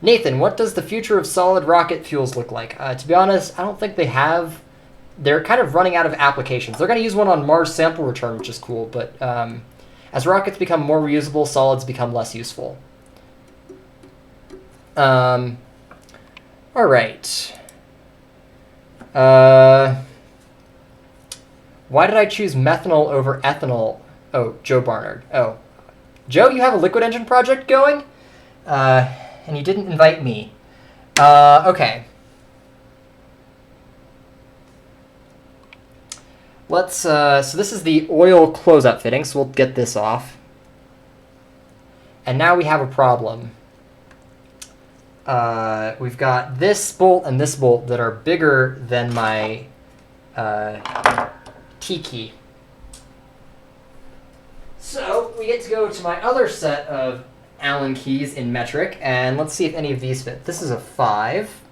Nathan, what does the future of solid rocket fuels look like? To be honest, I don't think they have. They're kind of running out of applications. They're going to use one on Mars sample return, which is cool, but as rockets become more reusable, solids become less useful. All right. Why did I choose methanol over ethanol? Oh, Joe Barnard. Oh. Joe, you have a liquid engine project going? And you didn't invite me. Okay. Let's, so this is the oil close-up fitting, so we'll get this off. And now we have a problem. We've got this bolt and this bolt that are bigger than my T key. So we get to go to my other set of Allen keys in metric, and let's see if any of these fit. This is a 5.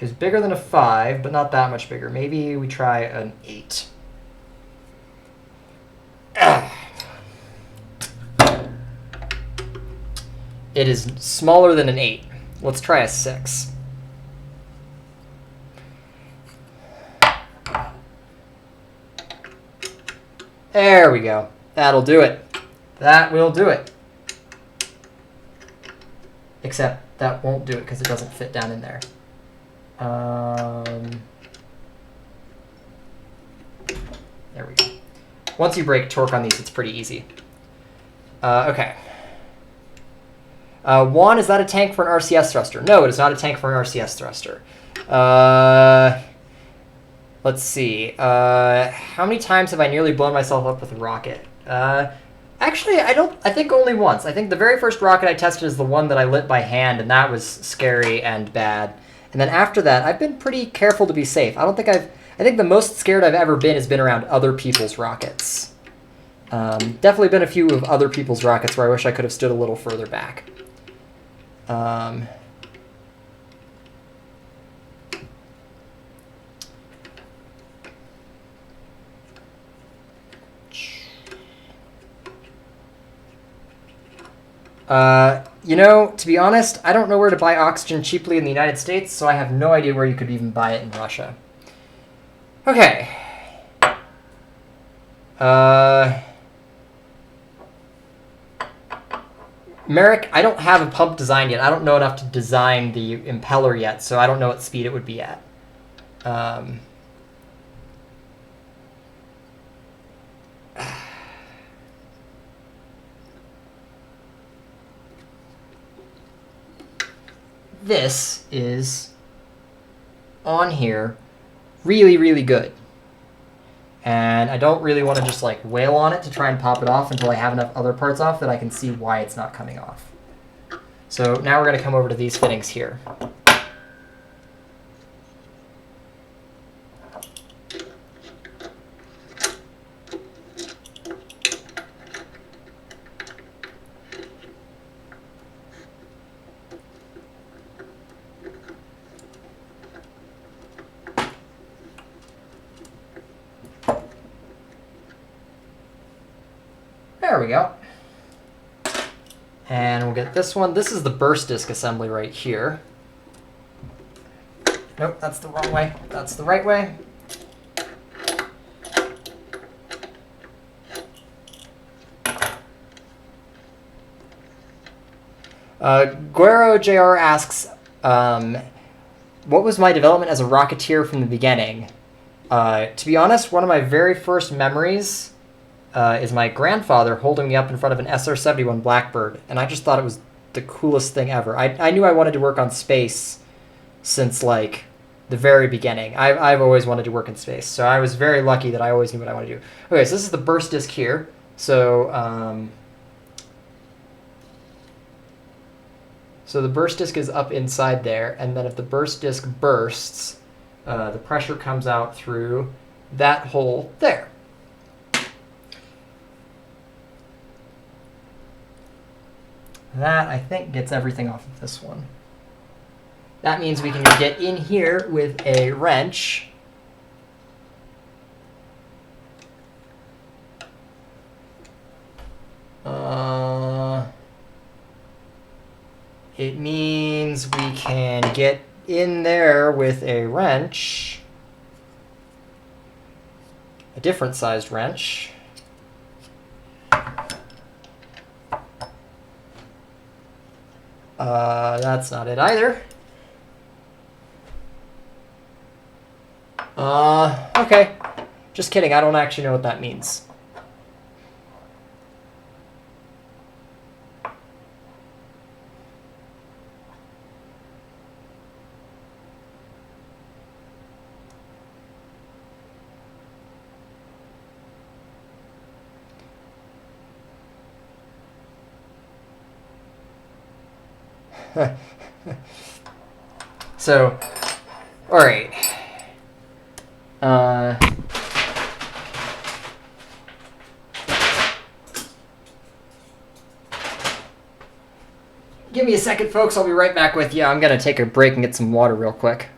It's bigger than a 5, but not that much bigger. Maybe we try an 8. It is smaller than an 8. Let's try a 6. There we go. That'll do it. That will do it. Except that won't do it because it doesn't fit down in there. There we go. Once you break torque on these, it's pretty easy. Okay. Juan, is that a tank for an RCS thruster? No, it is not a tank for an RCS thruster. Let's see. How many times have I nearly blown myself up with a rocket? Actually, I don't. I think only once. I think the very first rocket I tested is the one that I lit by hand, and that was scary and bad. And then after that, I've been pretty careful to be safe. I don't think I've. I think the most scared I've ever been has been around other people's rockets. Definitely been a few of other people's rockets where I wish I could have stood a little further back. You know, to be honest, I don't know where to buy oxygen cheaply in the United States, so I have no idea where you could even buy it in Russia. Okay. Merrick, I don't have a pump designed yet. I don't know enough to design the impeller yet, so I don't know what speed it would be at. This is on here really, really good. And I don't really want to just like wail on it to try and pop it off until I have enough other parts off that I can see why it's not coming off. So now we're going to come over to these fittings here. There we go. And we'll get this one. This is the burst disc assembly right here. Nope, that's the wrong way. That's the right way. Guero JR asks, what was my development as a Rocketeer from the beginning? To be honest, one of my very first memories is my grandfather holding me up in front of an SR-71 Blackbird, and I just thought it was the coolest thing ever. I knew I wanted to work on space since, like, the very beginning. I've always wanted to work in space, so I was very lucky that I always knew what I wanted to do. Okay, so this is the burst disc here. So, so the burst disc is up inside there, and then if the burst disc bursts, the pressure comes out through that hole there. That, I think, gets everything off of this one. That means we can get in here with a wrench. It means we can get in there with a wrench, a different sized wrench. That's not it either. Okay. Just kidding. I don't actually know what that means. So, all right. Give me a second, folks. I'll be right back with you. I'm going to take a break and get some water real quick.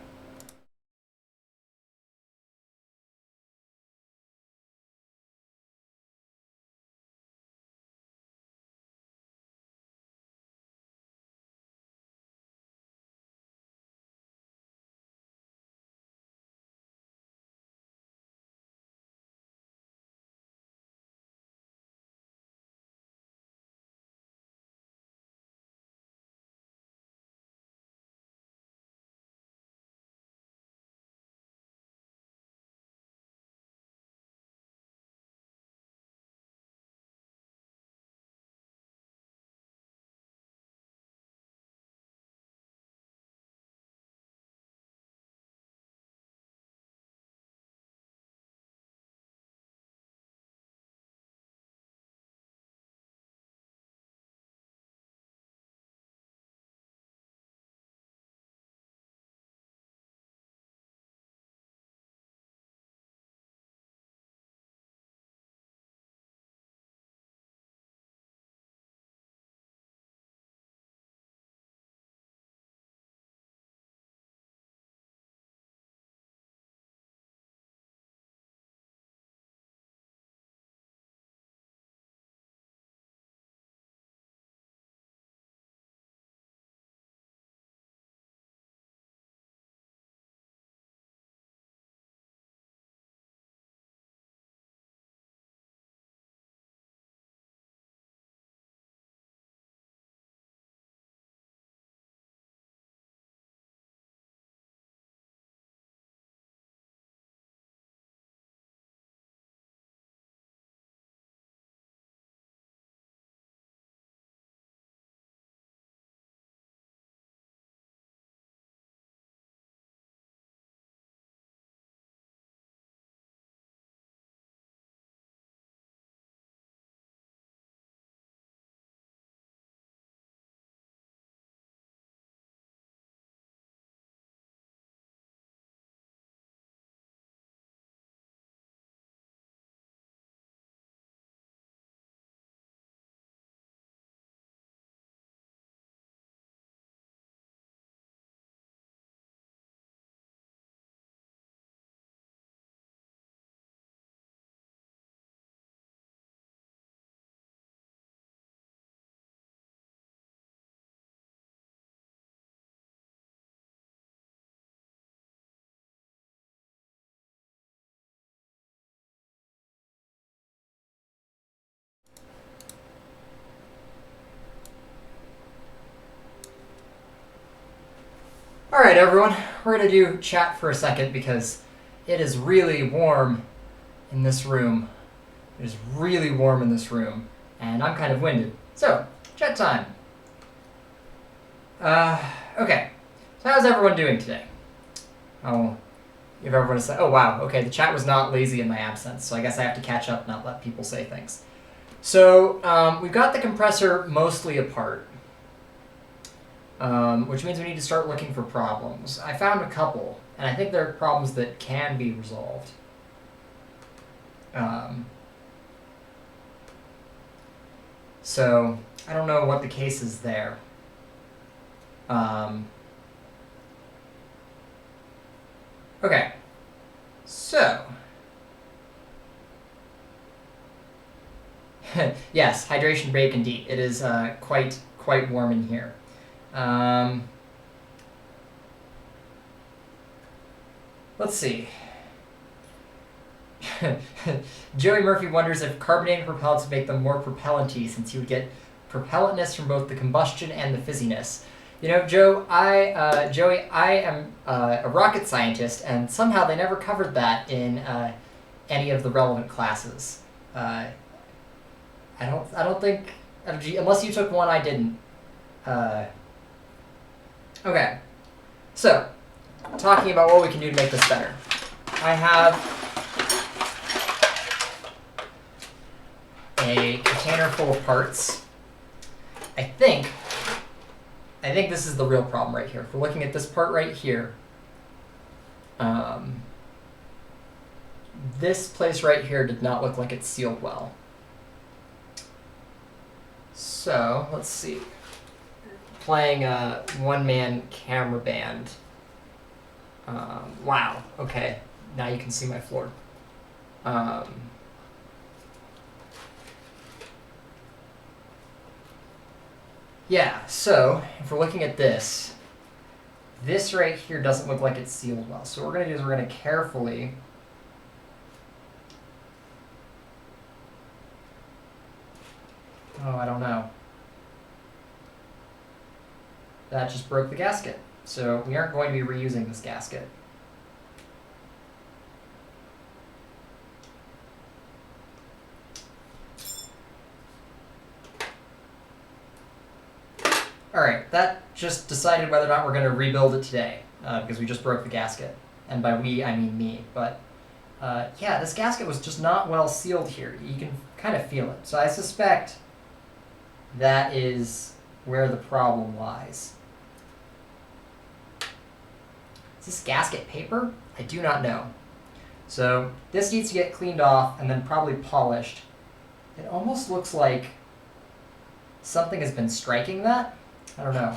right, everyone, we're going to do chat for a second because it is really warm in this room. It is really warm in this room, and I'm kind of winded. So, chat time. Okay, so how's everyone doing today? I'll give everyone a say. Oh, wow, okay, the chat was not lazy in my absence, so I guess I have to catch up and not let people say things. So, we've got the compressor mostly apart. Which means we need to start looking for problems. I found a couple, and I think they're problems that can be resolved. So I don't know what the case is there. Okay, so yes, hydration break indeed. It is quite warm in here. Let's see. Joey Murphy wonders if carbonated propellants would make them more propellanty, since you would get propellantness from both the combustion and the fizziness. You know, Joey, I am a rocket scientist, and somehow they never covered that in any of the relevant classes. I don't think, unless you took one I didn't. Okay, so talking about what we can do to make this better. I have a container full of parts. I think this is the real problem right here. If we're looking at this part right here, this place right here did not look like it's sealed well. So let's see. Playing a one-man camera band. Wow, okay. Now you can see my floor. Yeah, so if we're looking at this right here doesn't look like it's sealed well. So what we're going to do is we're going to carefully I don't know. That just broke the gasket. So we aren't going to be reusing this gasket. All right, that just decided whether or not we're going to rebuild it today, because we just broke the gasket. And by we, I mean me. But yeah, this gasket was just not well sealed here. You can kind of feel it. So I suspect that is where the problem lies. Is this gasket paper? I do not know. So this needs to get cleaned off and then probably polished. It almost looks like something has been striking that. I don't know.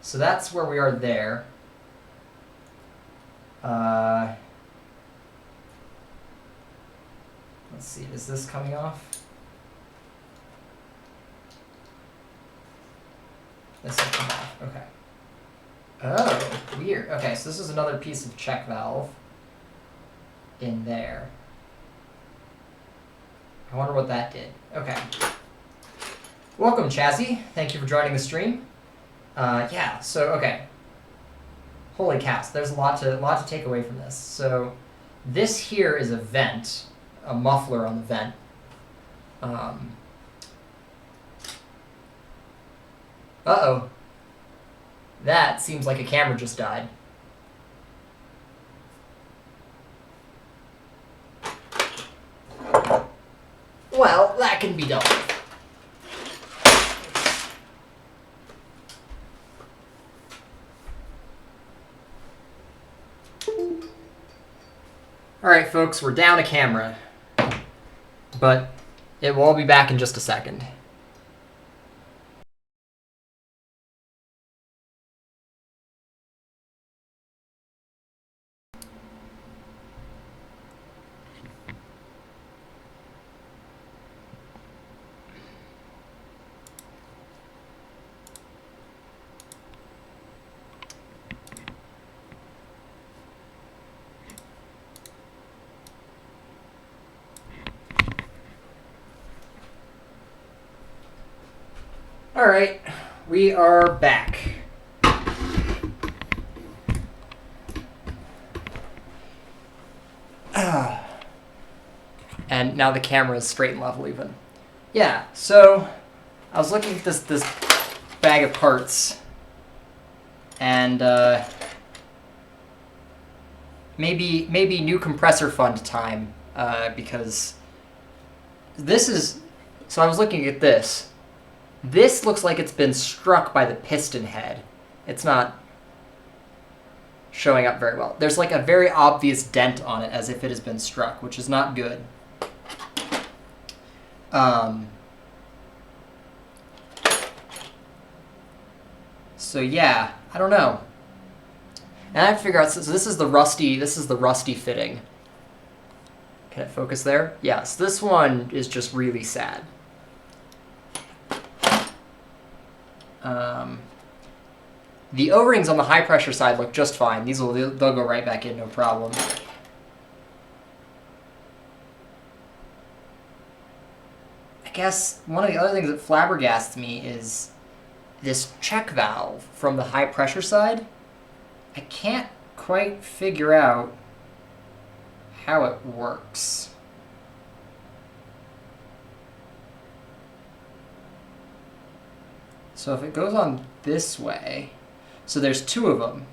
So that's where we are there. Let's see, is this coming off? This will come off, okay. Oh, weird. Okay, so this is another piece of check valve in there. I wonder what that did. Okay. Welcome, Chazzy. Thank you for joining the stream. Yeah, so, okay. Holy cows, there's a lot to take away from this. So this here is a vent, a muffler on the vent. Uh-oh. That seems like a camera just died. Well, that can be dealt with. All right, folks, we're down a camera, but it will all be back in just a second. All right, we are back. And now the camera is straight and level even. Yeah, so I was looking at this bag of parts, and maybe new compressor fund time, because this is, so I was looking at this. This looks like it's been struck by the piston head. It's not showing up very well. There's like a very obvious dent on it as if it has been struck, which is not good. So yeah, I don't know. And I have to figure out, so this is the rusty fitting. Can it focus there? Yes, this one is just really sad. The O-rings on the high pressure side look just fine. They'll go right back in, no problem. I guess one of the other things that flabbergasts me is this check valve from the high pressure side. I can't quite figure out how it works. So if it goes on this way, so there's two of them.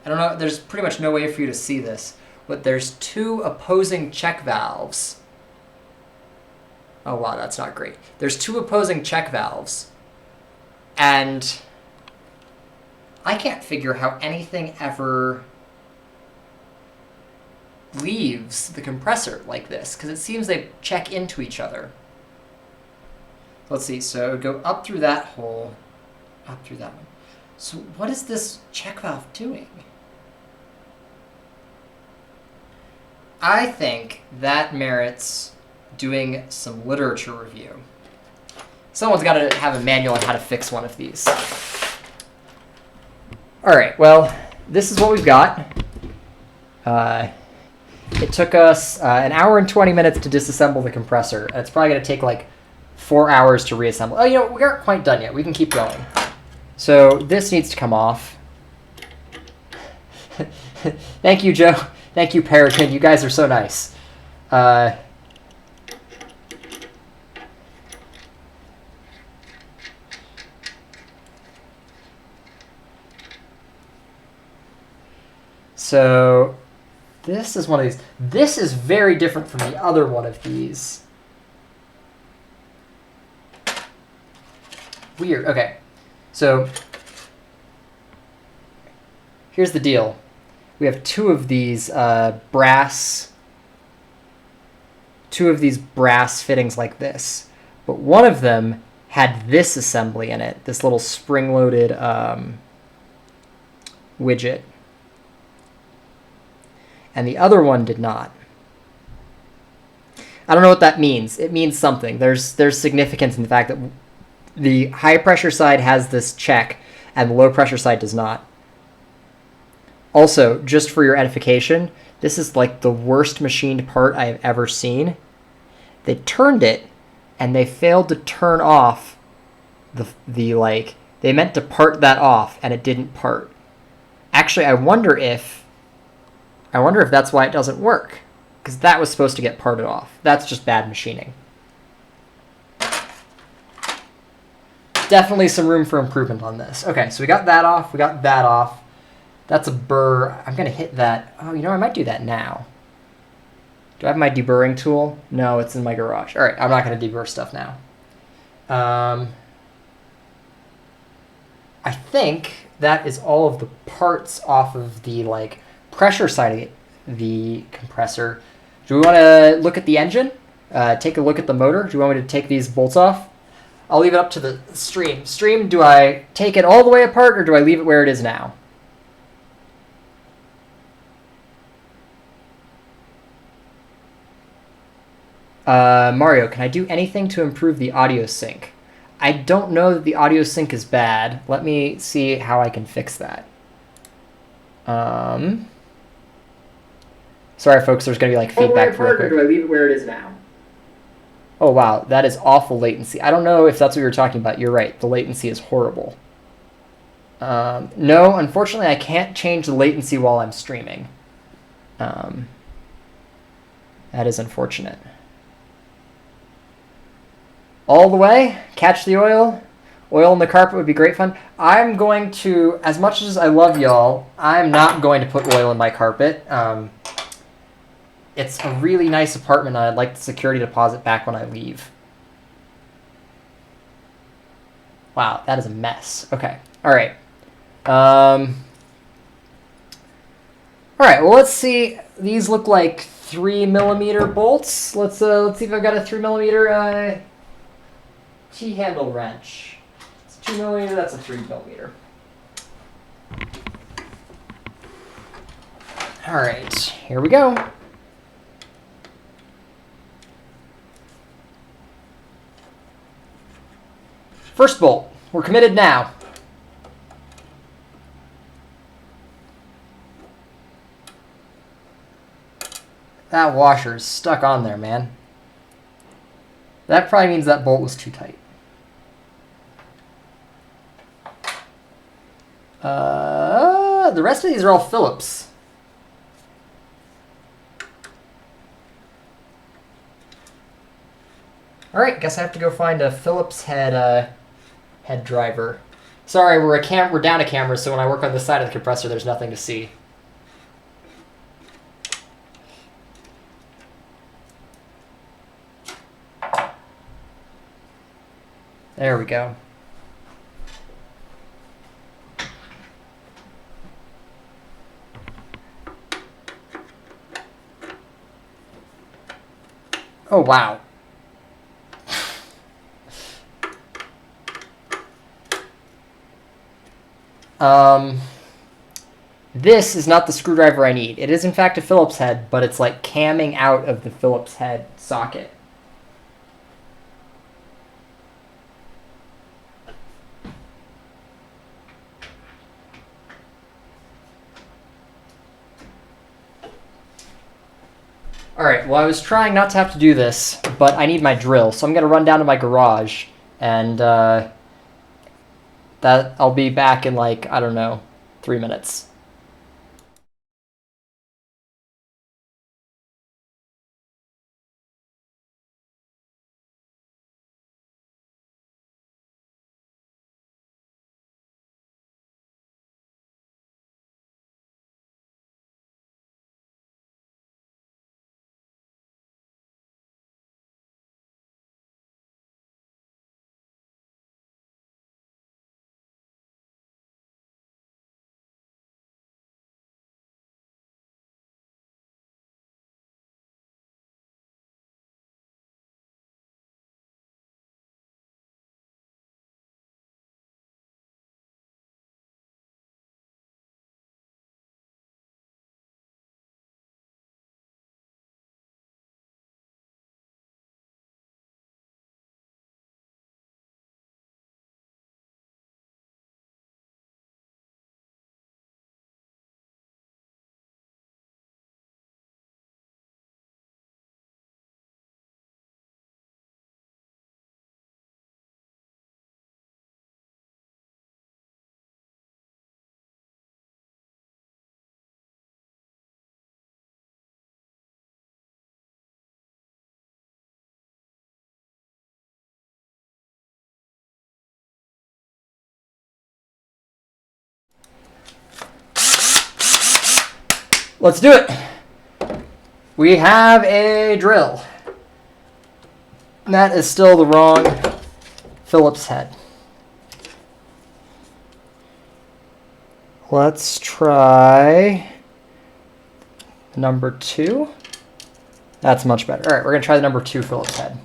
I don't know, there's pretty much no way for you to see this, but there's two opposing check valves. Oh wow, that's not great. There's two opposing check valves, and I can't figure how anything ever leaves the compressor like this, because it seems they check into each other. Let's see, so it would go up through that hole, up through that one. So what is this check valve doing? I think that merits doing some literature review. Someone's got to have a manual on how to fix one of these. All right, well, this is what we've got. It took us an hour and 20 minutes to disassemble the compressor. It's probably going to take like 4 hours to reassemble. Oh, you know, we aren't quite done yet. We can keep going. So this needs to come off. Thank you, Joe. Thank you, Peregrine. You guys are so nice. So this is one of these. This is very different from the other one of these. Weird. Okay. So here's the deal. We have two of these brass fittings like this, but one of them had this assembly in it, this little spring-loaded widget, and the other one did not. I don't know what that means. It means something. There's significance in the fact that the high pressure side has this check and the low pressure side does not. Also, just for your edification, this is like the worst machined part I have ever seen. They turned it and they failed to turn off the like, they meant to part that off and it didn't part. Actually, I wonder if that's why it doesn't work, because that was supposed to get parted off. That's just bad machining. Definitely some room for improvement on this. Okay, so we got that off. We got that off. That's a burr. I'm going to hit that. Oh, you know, I might do that now. Do I have my deburring tool? No, it's in my garage. All right, I'm not going to deburr stuff now. I think that is all of the parts off of the like pressure side of the compressor. Do we want to look at the engine? Take a look at the motor? Do you want me to take these bolts off? I'll leave it up to the stream. Stream, do I take it all the way apart or do I leave it where it is now? Mario, can I do anything to improve the audio sync? I don't know that the audio sync is bad. Let me see how I can fix that. Sorry, folks, there's going to be like feedback. Or do I leave it where it is now? Oh, wow, that is awful latency. I don't know if that's what you were talking about. You're right. The latency is horrible. No, unfortunately, I can't change the latency while I'm streaming. That is unfortunate. All the way, catch the oil. Oil in the carpet would be great fun. I'm going to, as much as I love y'all, I'm not going to put oil in my carpet. It's a really nice apartment, and I'd like the security deposit back when I leave. Wow, that is a mess. Okay, all right. All right, well, let's see. These look like 3mm bolts. Let's see if I've got a 3mm T-handle wrench. It's 2mm, that's a 3mm. All right, here we go. First bolt, we're committed now. That washer's stuck on there, man. That probably means that bolt was too tight. The rest of these are all Phillips. All right, guess I have to go find a Phillips head driver. Sorry, we're down a camera, so when I work on this side of the compressor, there's nothing to see. There we go. Oh, wow. This is not the screwdriver I need. It is, in fact, a Phillips head, but it's like camming out of the Phillips head socket. All right, well, I was trying not to have to do this, but I need my drill, so I'm going to run down to my garage, and that I'll be back in, like, I don't know, 3 minutes. Let's do it. We have a drill. And that is still the wrong Phillips head. Let's try number 2. That's much better. All right, we're going to try the number 2 Phillips head.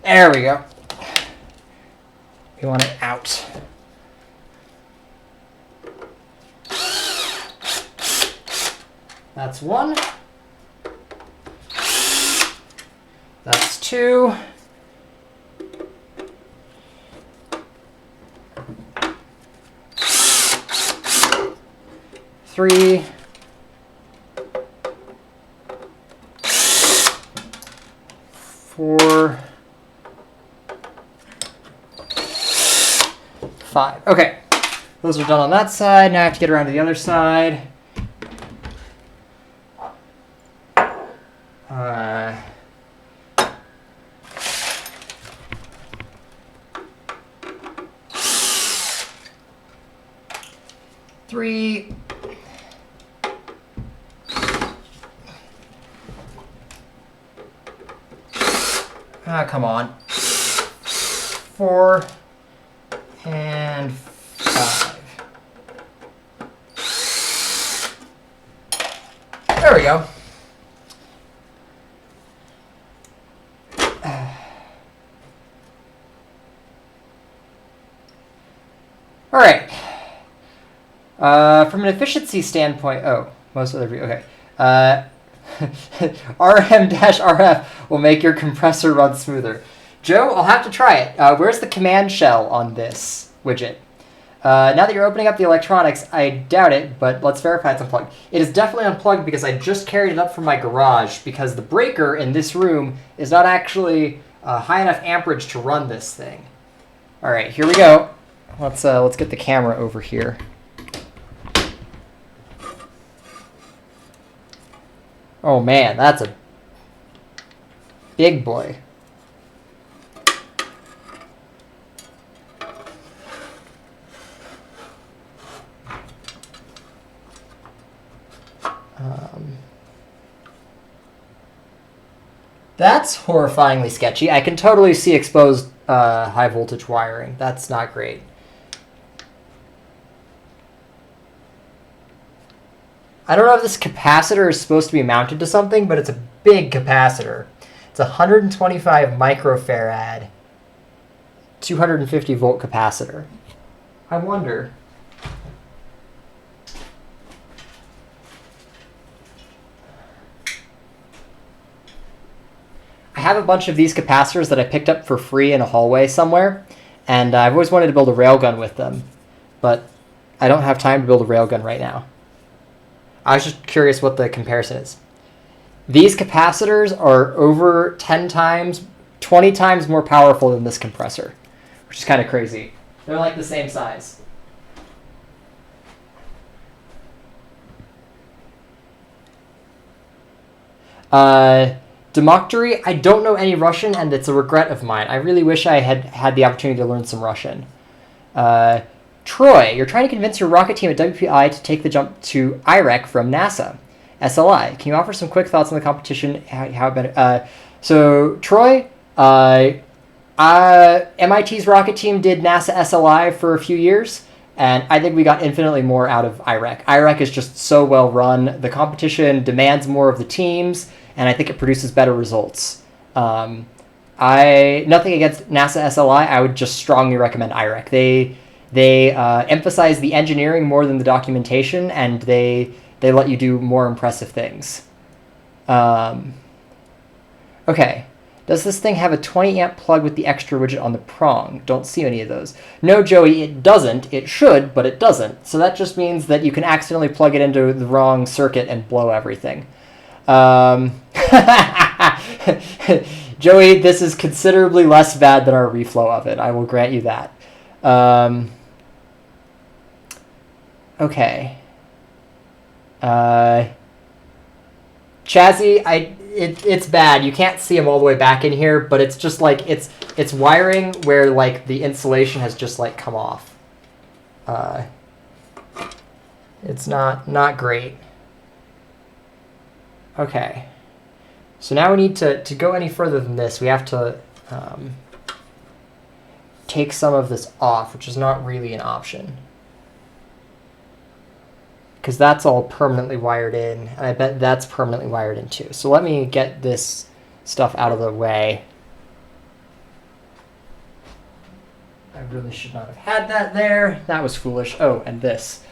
There we go. We want it out. That's 1. That's 2. Three, 4, 5. Okay, those are done on that side. Now I have to get around to the other side. Three. Come on. 4 and 5. There we go. All right. From an efficiency standpoint, most other, okay. RM-RF will make your compressor run smoother. Joe, I'll have to try it. Where's the command shell on this widget? Now that you're opening up the electronics, I doubt it, but let's verify it's unplugged. It is definitely unplugged because I just carried it up from my garage because the breaker in this room is not actually high enough amperage to run this thing. All right, here we go. Let's get the camera over here. Oh man, that's a big boy. That's horrifyingly sketchy. I can totally see exposed high voltage wiring. That's not great. I don't know if this capacitor is supposed to be mounted to something, but it's a big capacitor. It's a 125 microfarad, 250 volt capacitor. I wonder. I have a bunch of these capacitors that I picked up for free in a hallway somewhere, and I've always wanted to build a railgun with them, but I don't have time to build a railgun right now. I was just curious what the comparison is. These capacitors are over 10 times, 20 times more powerful than this compressor, which is kind of crazy. They're like the same size. Demokhtary, I don't know any Russian, and it's a regret of mine. I really wish I had had the opportunity to learn some Russian. Troy, you're trying to convince your rocket team at WPI to take the jump to IREC from NASA. SLI, can you offer some quick thoughts on the competition? So, Troy, MIT's rocket team did NASA SLI for a few years, and I think we got infinitely more out of IREC. IREC is just so well run. The competition demands more of the teams, and I think it produces better results. Nothing against NASA SLI. I would just strongly recommend IREC. They emphasize the engineering more than the documentation, and they let you do more impressive things. Okay. Does this thing have a 20 amp plug with the extra widget on the prong? Don't see any of those. No, Joey, it doesn't. It should, but it doesn't. So that just means that you can accidentally plug it into the wrong circuit and blow everything. Joey, this is considerably less bad than our reflow of it. I will grant you that. Okay. Chazzy, it's bad. You can't see them all the way back in here, but it's just like it's wiring where like the insulation has just like come off. It's not great. Okay. So now we need to go any further than this. We have to take some of this off, which is not really an option. Because that's all permanently wired in, and I bet that's permanently wired in too. So let me get this stuff out of the way. I really should not have had that there. That was foolish. Oh, and this.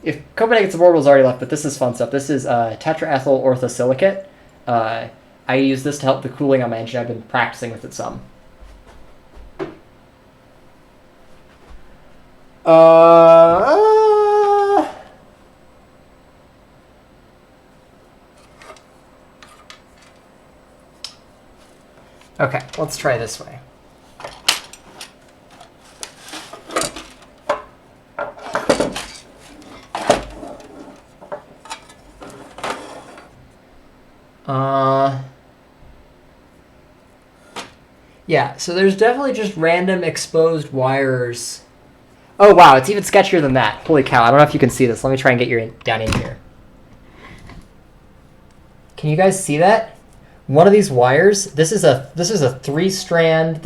If Copenhagen Suborbital's already left, but this is fun stuff. This is tetraethyl orthosilicate. I use this to help the cooling on my engine. I've been practicing with it some. let's try this way. Yeah, so there's definitely just random exposed wires. Oh, wow, it's even sketchier than that. Holy cow, I don't know if you can see this. Let me try and get you down in here. Can you guys see that? One of these wires, this is a three-stranded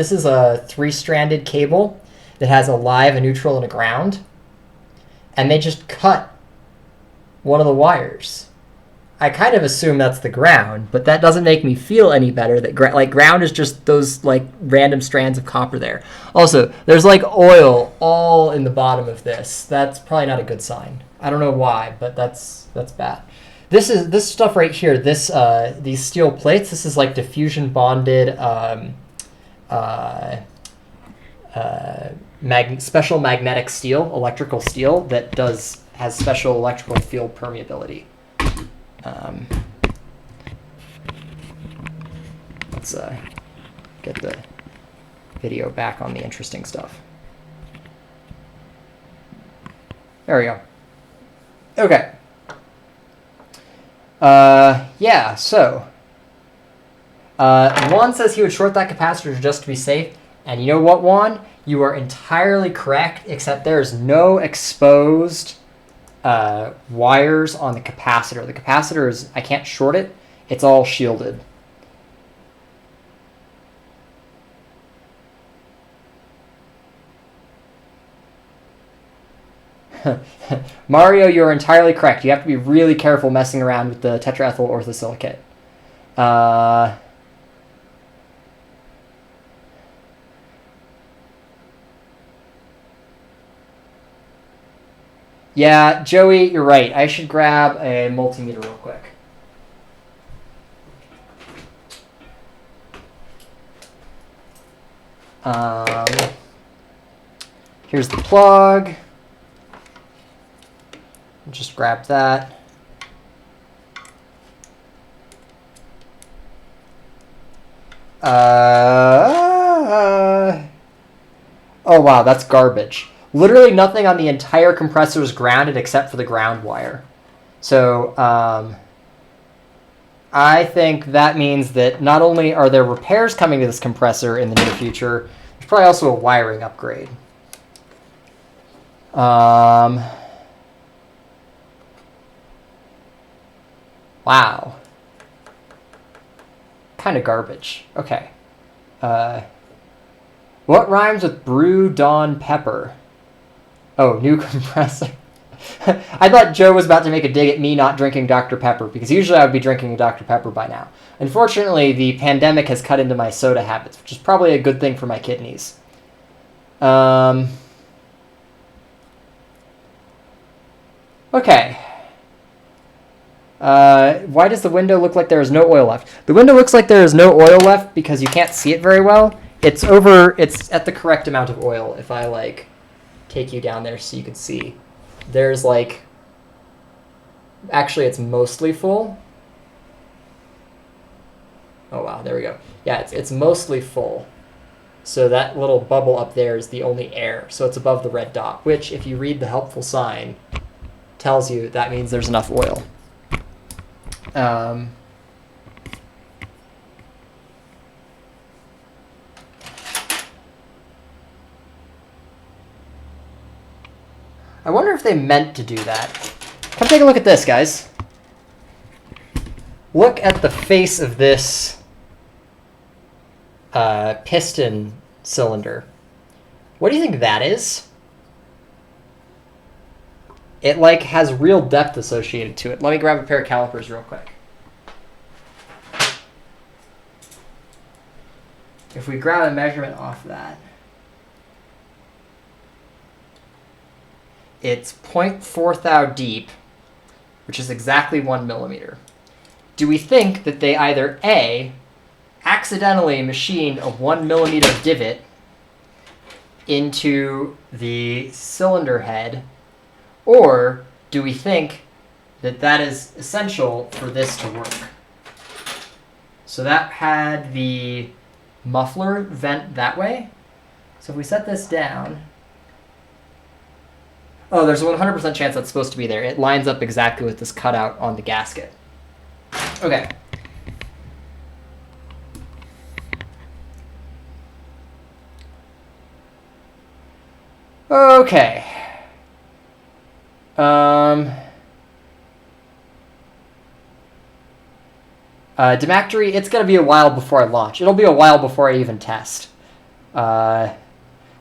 cable that has a live, a neutral, and a ground. And they just cut one of the wires. I kind of assume that's the ground, but that doesn't make me feel any better. That ground is just those like random strands of copper there. Also, there's like oil all in the bottom of this. That's probably not a good sign. I don't know why, but that's bad. This stuff right here. These steel plates. This is like diffusion bonded special magnetic steel, electrical steel that has special electrical field permeability. Let's get the video back on the interesting stuff. There we go. Okay. Yeah, so Juan says he would short that capacitor just to be safe. And you know what, Juan? You are entirely correct, except there's no exposed wires on the capacitor. The capacitor is, I can't short it. It's all shielded. Mario, you're entirely correct. You have to be really careful messing around with the tetraethyl orthosilicate. Yeah, Joey, you're right. I should grab a multimeter real quick. Here's the plug. Just grab that. Oh, wow, that's garbage. Literally nothing on the entire compressor is grounded except for the ground wire. So I think that means that not only are there repairs coming to this compressor in the near future, there's probably also a wiring upgrade. Wow. Kind of garbage. Okay. What rhymes with brew dawn pepper? Oh, new compressor. I thought Joe was about to make a dig at me not drinking Dr. Pepper, because usually I would be drinking Dr. Pepper by now. Unfortunately, the pandemic has cut into my soda habits, which is probably a good thing for my kidneys. Okay. Why does the window look like there is no oil left? The window looks like there is no oil left because you can't see it very well. It's at the correct amount of oil if I, like, take you down there so you can see. There's, like, actually it's mostly full. Oh, wow, there we go. Yeah, it's mostly full. So that little bubble up there is the only air. So it's above the red dot, which, if you read the helpful sign, tells you that means there's enough oil. I wonder if they meant to do that. Come take a look at this, guys. Look at the face of this piston cylinder. What do you think that is? It like has real depth associated to it. Let me grab a pair of calipers real quick. If we grab a measurement off that, it's 0.4 thou deep, which is exactly 1 millimeter. Do we think that they either A, accidentally machined a 1 millimeter divot into the cylinder head, or do we think that that is essential for this to work? So that had the muffler vent that way. So if we set this down, oh, there's a 100% chance that's supposed to be there. It lines up exactly with this cutout on the gasket. Okay. Okay. Demactory, it's going to be a while before I launch. It'll be a while before I even test. How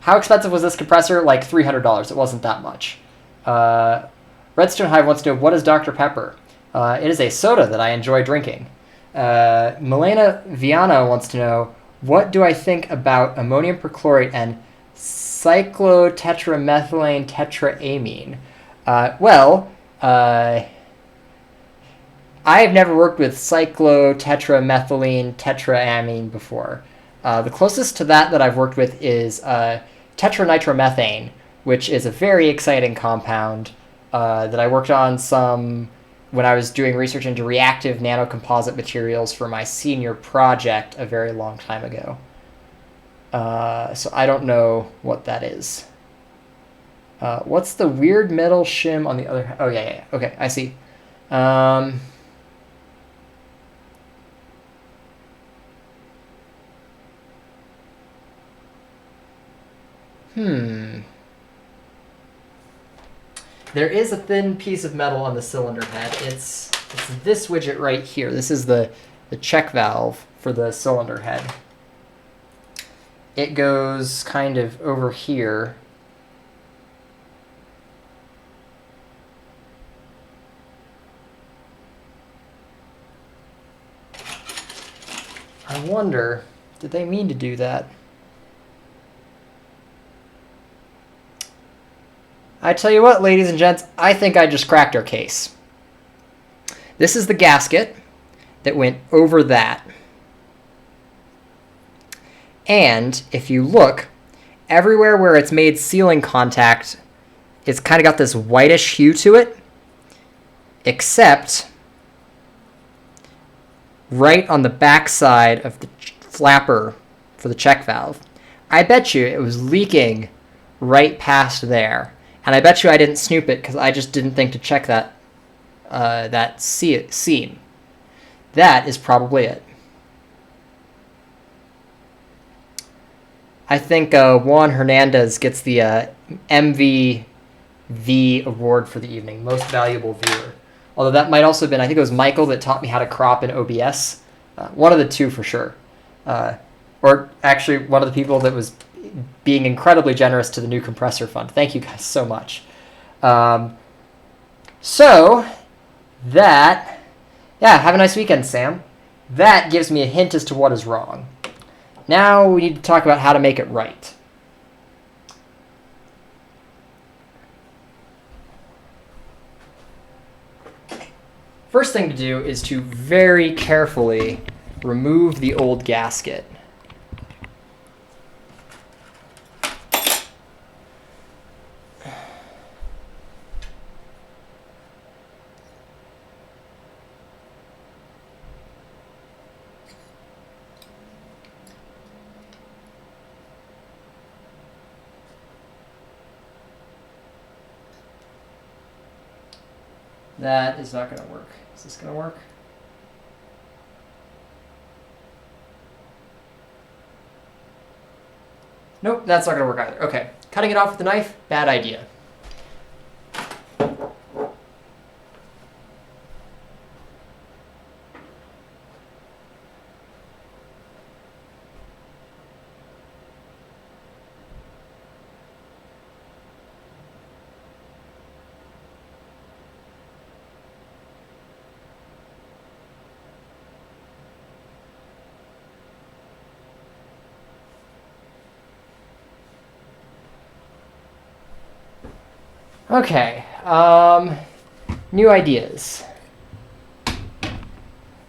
expensive was this compressor? Like $300. It wasn't that much. Redstone Hive wants to know, what is Dr. Pepper? It is a soda that I enjoy drinking. Milena Viana wants to know, what do I think about ammonium perchlorate and cyclotetramethylane tetraamine? I have never worked with cyclotetramethylene tetraamine before. The closest to that I've worked with is tetranitromethane, which is a very exciting compound that I worked on some when I was doing research into reactive nanocomposite materials for my senior project a very long time ago. So I don't know what that is. What's the weird metal shim on the other? Oh, yeah. Okay, I see. There is a thin piece of metal on the cylinder head. It's this widget right here. This is the check valve for the cylinder head. It goes kind of over here. I wonder, did they mean to do that? I tell you what, ladies and gents, I think I just cracked our case. This is the gasket that went over that. And if you look, everywhere where it's made sealing contact, it's kind of got this whitish hue to it, except right on the back side of the flapper for the check valve. I bet you it was leaking right past there. And I bet you I didn't snoop it because I just didn't think to check that seam. That is probably it. I think Juan Hernandez gets the MVV award for the evening, Most Valuable Viewer. Although that might also have been, I think it was Michael that taught me how to crop in OBS. One of the two for sure. Or actually one of the people that was being incredibly generous to the new compressor fund. Thank you guys so much. So that, yeah, have a nice weekend, Sam. That gives me a hint as to what is wrong. Now we need to talk about how to make it right. First thing to do is to very carefully remove the old gasket. That is not going to work. Is this going to work? Nope, that's not going to work either. Okay, cutting it off with a knife, bad idea. Okay, new ideas.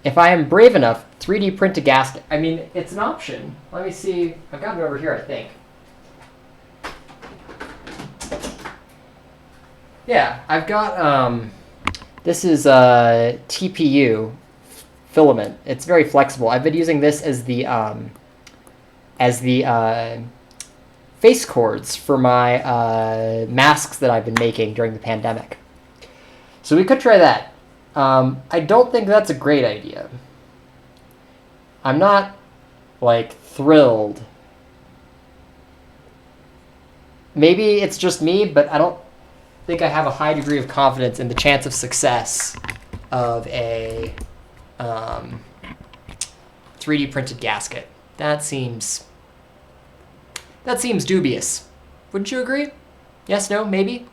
If I am brave enough, 3D print a gasket. I mean, it's an option. Let me see. I've got it over here, I think. Yeah, I've got, this is a TPU filament. It's very flexible. I've been using this as the as the face cords for my masks that I've been making during the pandemic. So we could try that. I don't think that's a great idea. I'm not, like, thrilled. Maybe it's just me, but I don't think I have a high degree of confidence in the chance of success of a 3D printed gasket. That seems dubious. Wouldn't you agree? Yes, no, maybe?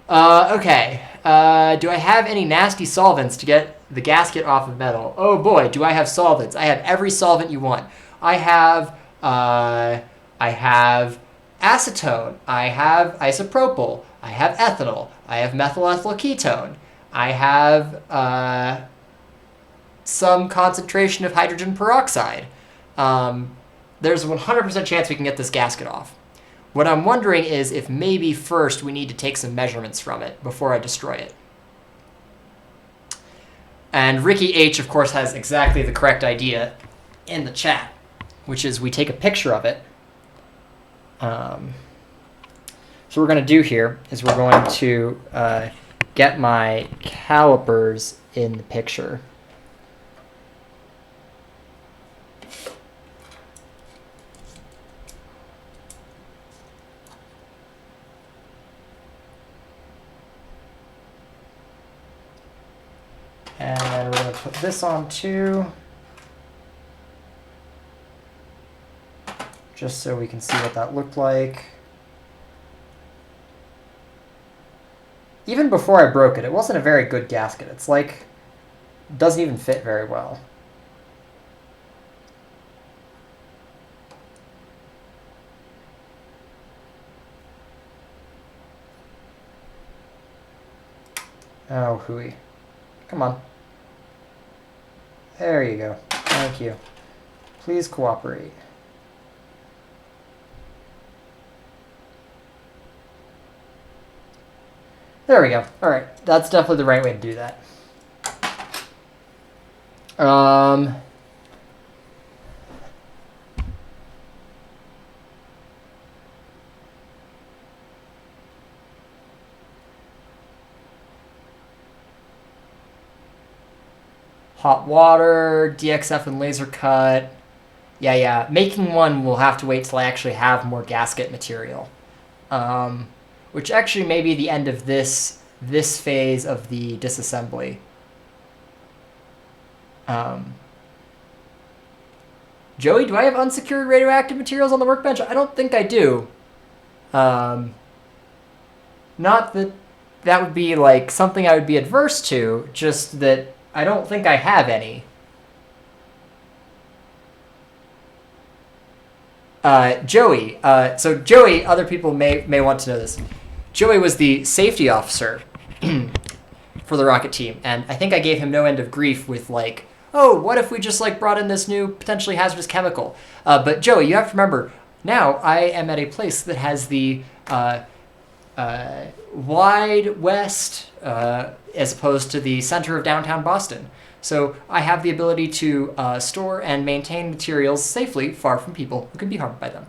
Okay. Do I have any nasty solvents to get the gasket off of metal? Oh boy, do I have solvents. I have every solvent you want. I have acetone. I have isopropyl. I have ethanol. I have methyl ethyl ketone. I have some concentration of hydrogen peroxide. There's a 100% chance we can get this gasket off. What I'm wondering is if maybe first we need to take some measurements from it before I destroy it. And Ricky H, of course, has exactly the correct idea in the chat, which is we take a picture of it. So what we're going to do here is we're going to get my calipers in the picture. And we're going to put this on too, just so we can see what that looked like. Even before I broke it, it wasn't a very good gasket. It's like, it doesn't even fit very well. Oh, hooey. Come on. There you go. Thank you. Please cooperate. There we go. All right. That's definitely the right way to do that. Hot water, DXF and laser cut. Yeah. Making one will have to wait till I actually have more gasket material. Which actually may be the end of this phase of the disassembly. Joey, do I have unsecured radioactive materials on the workbench? I don't think I do. Not that that would be like something I would be adverse to, just that I don't think I have any. Joey. So Joey, other people may want to know this. Joey was the safety officer for the rocket team, and I think I gave him no end of grief with like, oh, what if we just like brought in this new potentially hazardous chemical? But Joey, you have to remember, now I am at a place that has the wide west as opposed to the center of downtown Boston. So I have the ability to store and maintain materials safely far from people who can be harmed by them.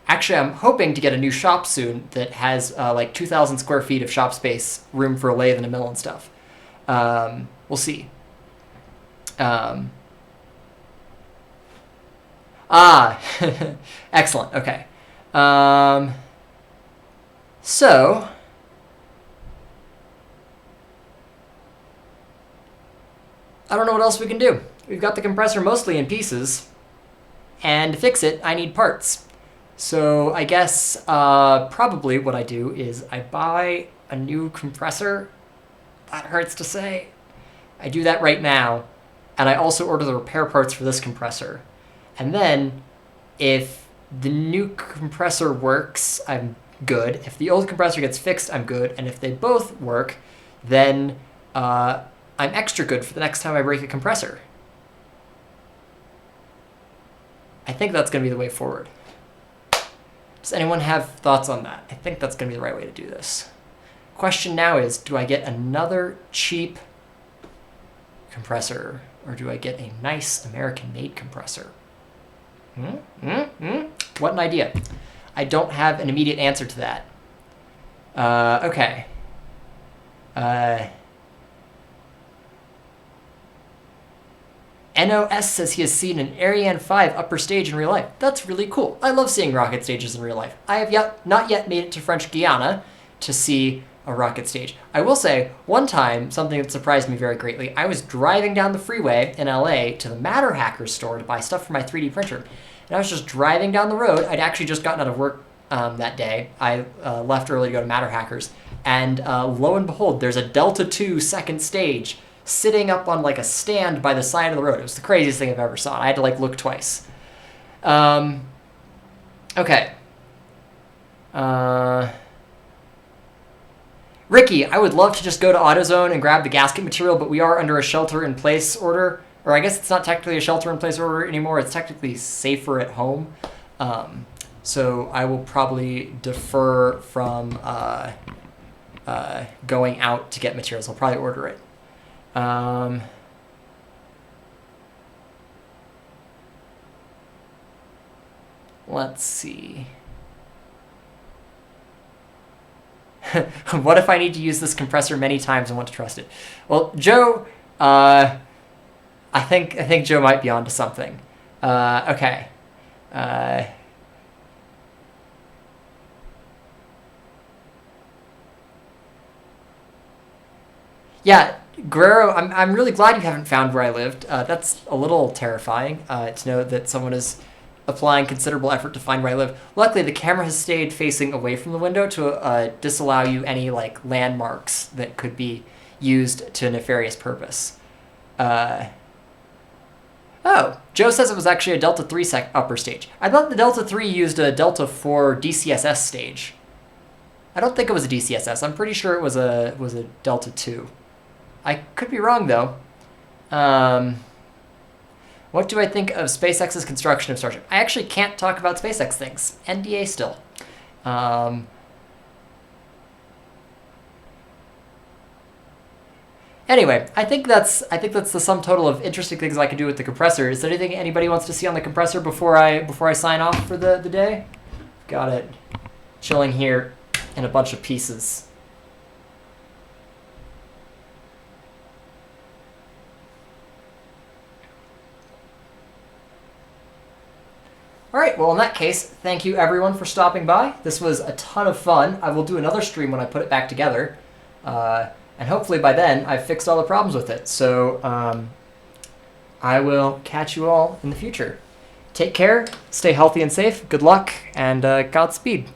Actually, I'm hoping to get a new shop soon that has like 2,000 square feet of shop space, room for a lathe and a mill and stuff. We'll see. Excellent. Okay. So I don't know what else we can do. We've got the compressor mostly in pieces, and to fix it, I need parts. So I guess probably what I do is I buy a new compressor. That hurts to say. I do that right now, and I also order the repair parts for this compressor. And then if the new compressor works, I'm good. If the old compressor gets fixed, I'm good. And if they both work, then I'm extra good for the next time I break a compressor. I think that's going to be the way forward. Does anyone have thoughts on that? I think that's going to be the right way to do this. Question now is, do I get another cheap compressor or do I get a nice American-made compressor? What an idea. I don't have an immediate answer to that. Okay. NOS says he has seen an Ariane 5 upper stage in real life. That's really cool. I love seeing rocket stages in real life. I have not yet made it to French Guiana to see a rocket stage. I will say, one time, something that surprised me very greatly, I was driving down the freeway in LA to the Matter Hackers store to buy stuff for my 3D printer. And I was just driving down the road. I'd actually just gotten out of work that day. I left early to go to Matter Hackers. And lo and behold, there's a Delta II second stage sitting up on like a stand by the side of the road. It was the craziest thing I've ever saw. I had to like look twice. Okay. Ricky, I would love to just go to AutoZone and grab the gasket material, but we are under a shelter-in-place order. Or I guess it's not technically a shelter-in-place order anymore. It's technically safer at home. So I will probably defer from going out to get materials. I'll probably order it. Let's see. What if I need to use this compressor many times and want to trust it? Well, Joe, I think Joe might be onto something. Okay. Yeah, Guerrero, I'm really glad you haven't found where I lived. That's a little terrifying to know that someone is applying considerable effort to find where I live. Luckily, the camera has stayed facing away from the window to disallow you any like landmarks that could be used to a nefarious purpose. Oh, Joe says it was actually a Delta 3 upper stage. I thought the Delta 3 used a Delta 4 DCSS stage. I don't think it was a DCSS. I'm pretty sure it was a Delta 2. I could be wrong, though. What do I think of SpaceX's construction of Starship? I actually can't talk about SpaceX things. NDA still. Anyway, I think that's the sum total of interesting things I can do with the compressor. Is there anything anybody wants to see on the compressor before I sign off for the day? Got it. Chilling here in a bunch of pieces. All right, well, in that case, thank you everyone for stopping by. This was a ton of fun. I will do another stream when I put it back together. And hopefully by then, I've fixed all the problems with it. So I will catch you all in the future. Take care, stay healthy and safe, good luck, and Godspeed.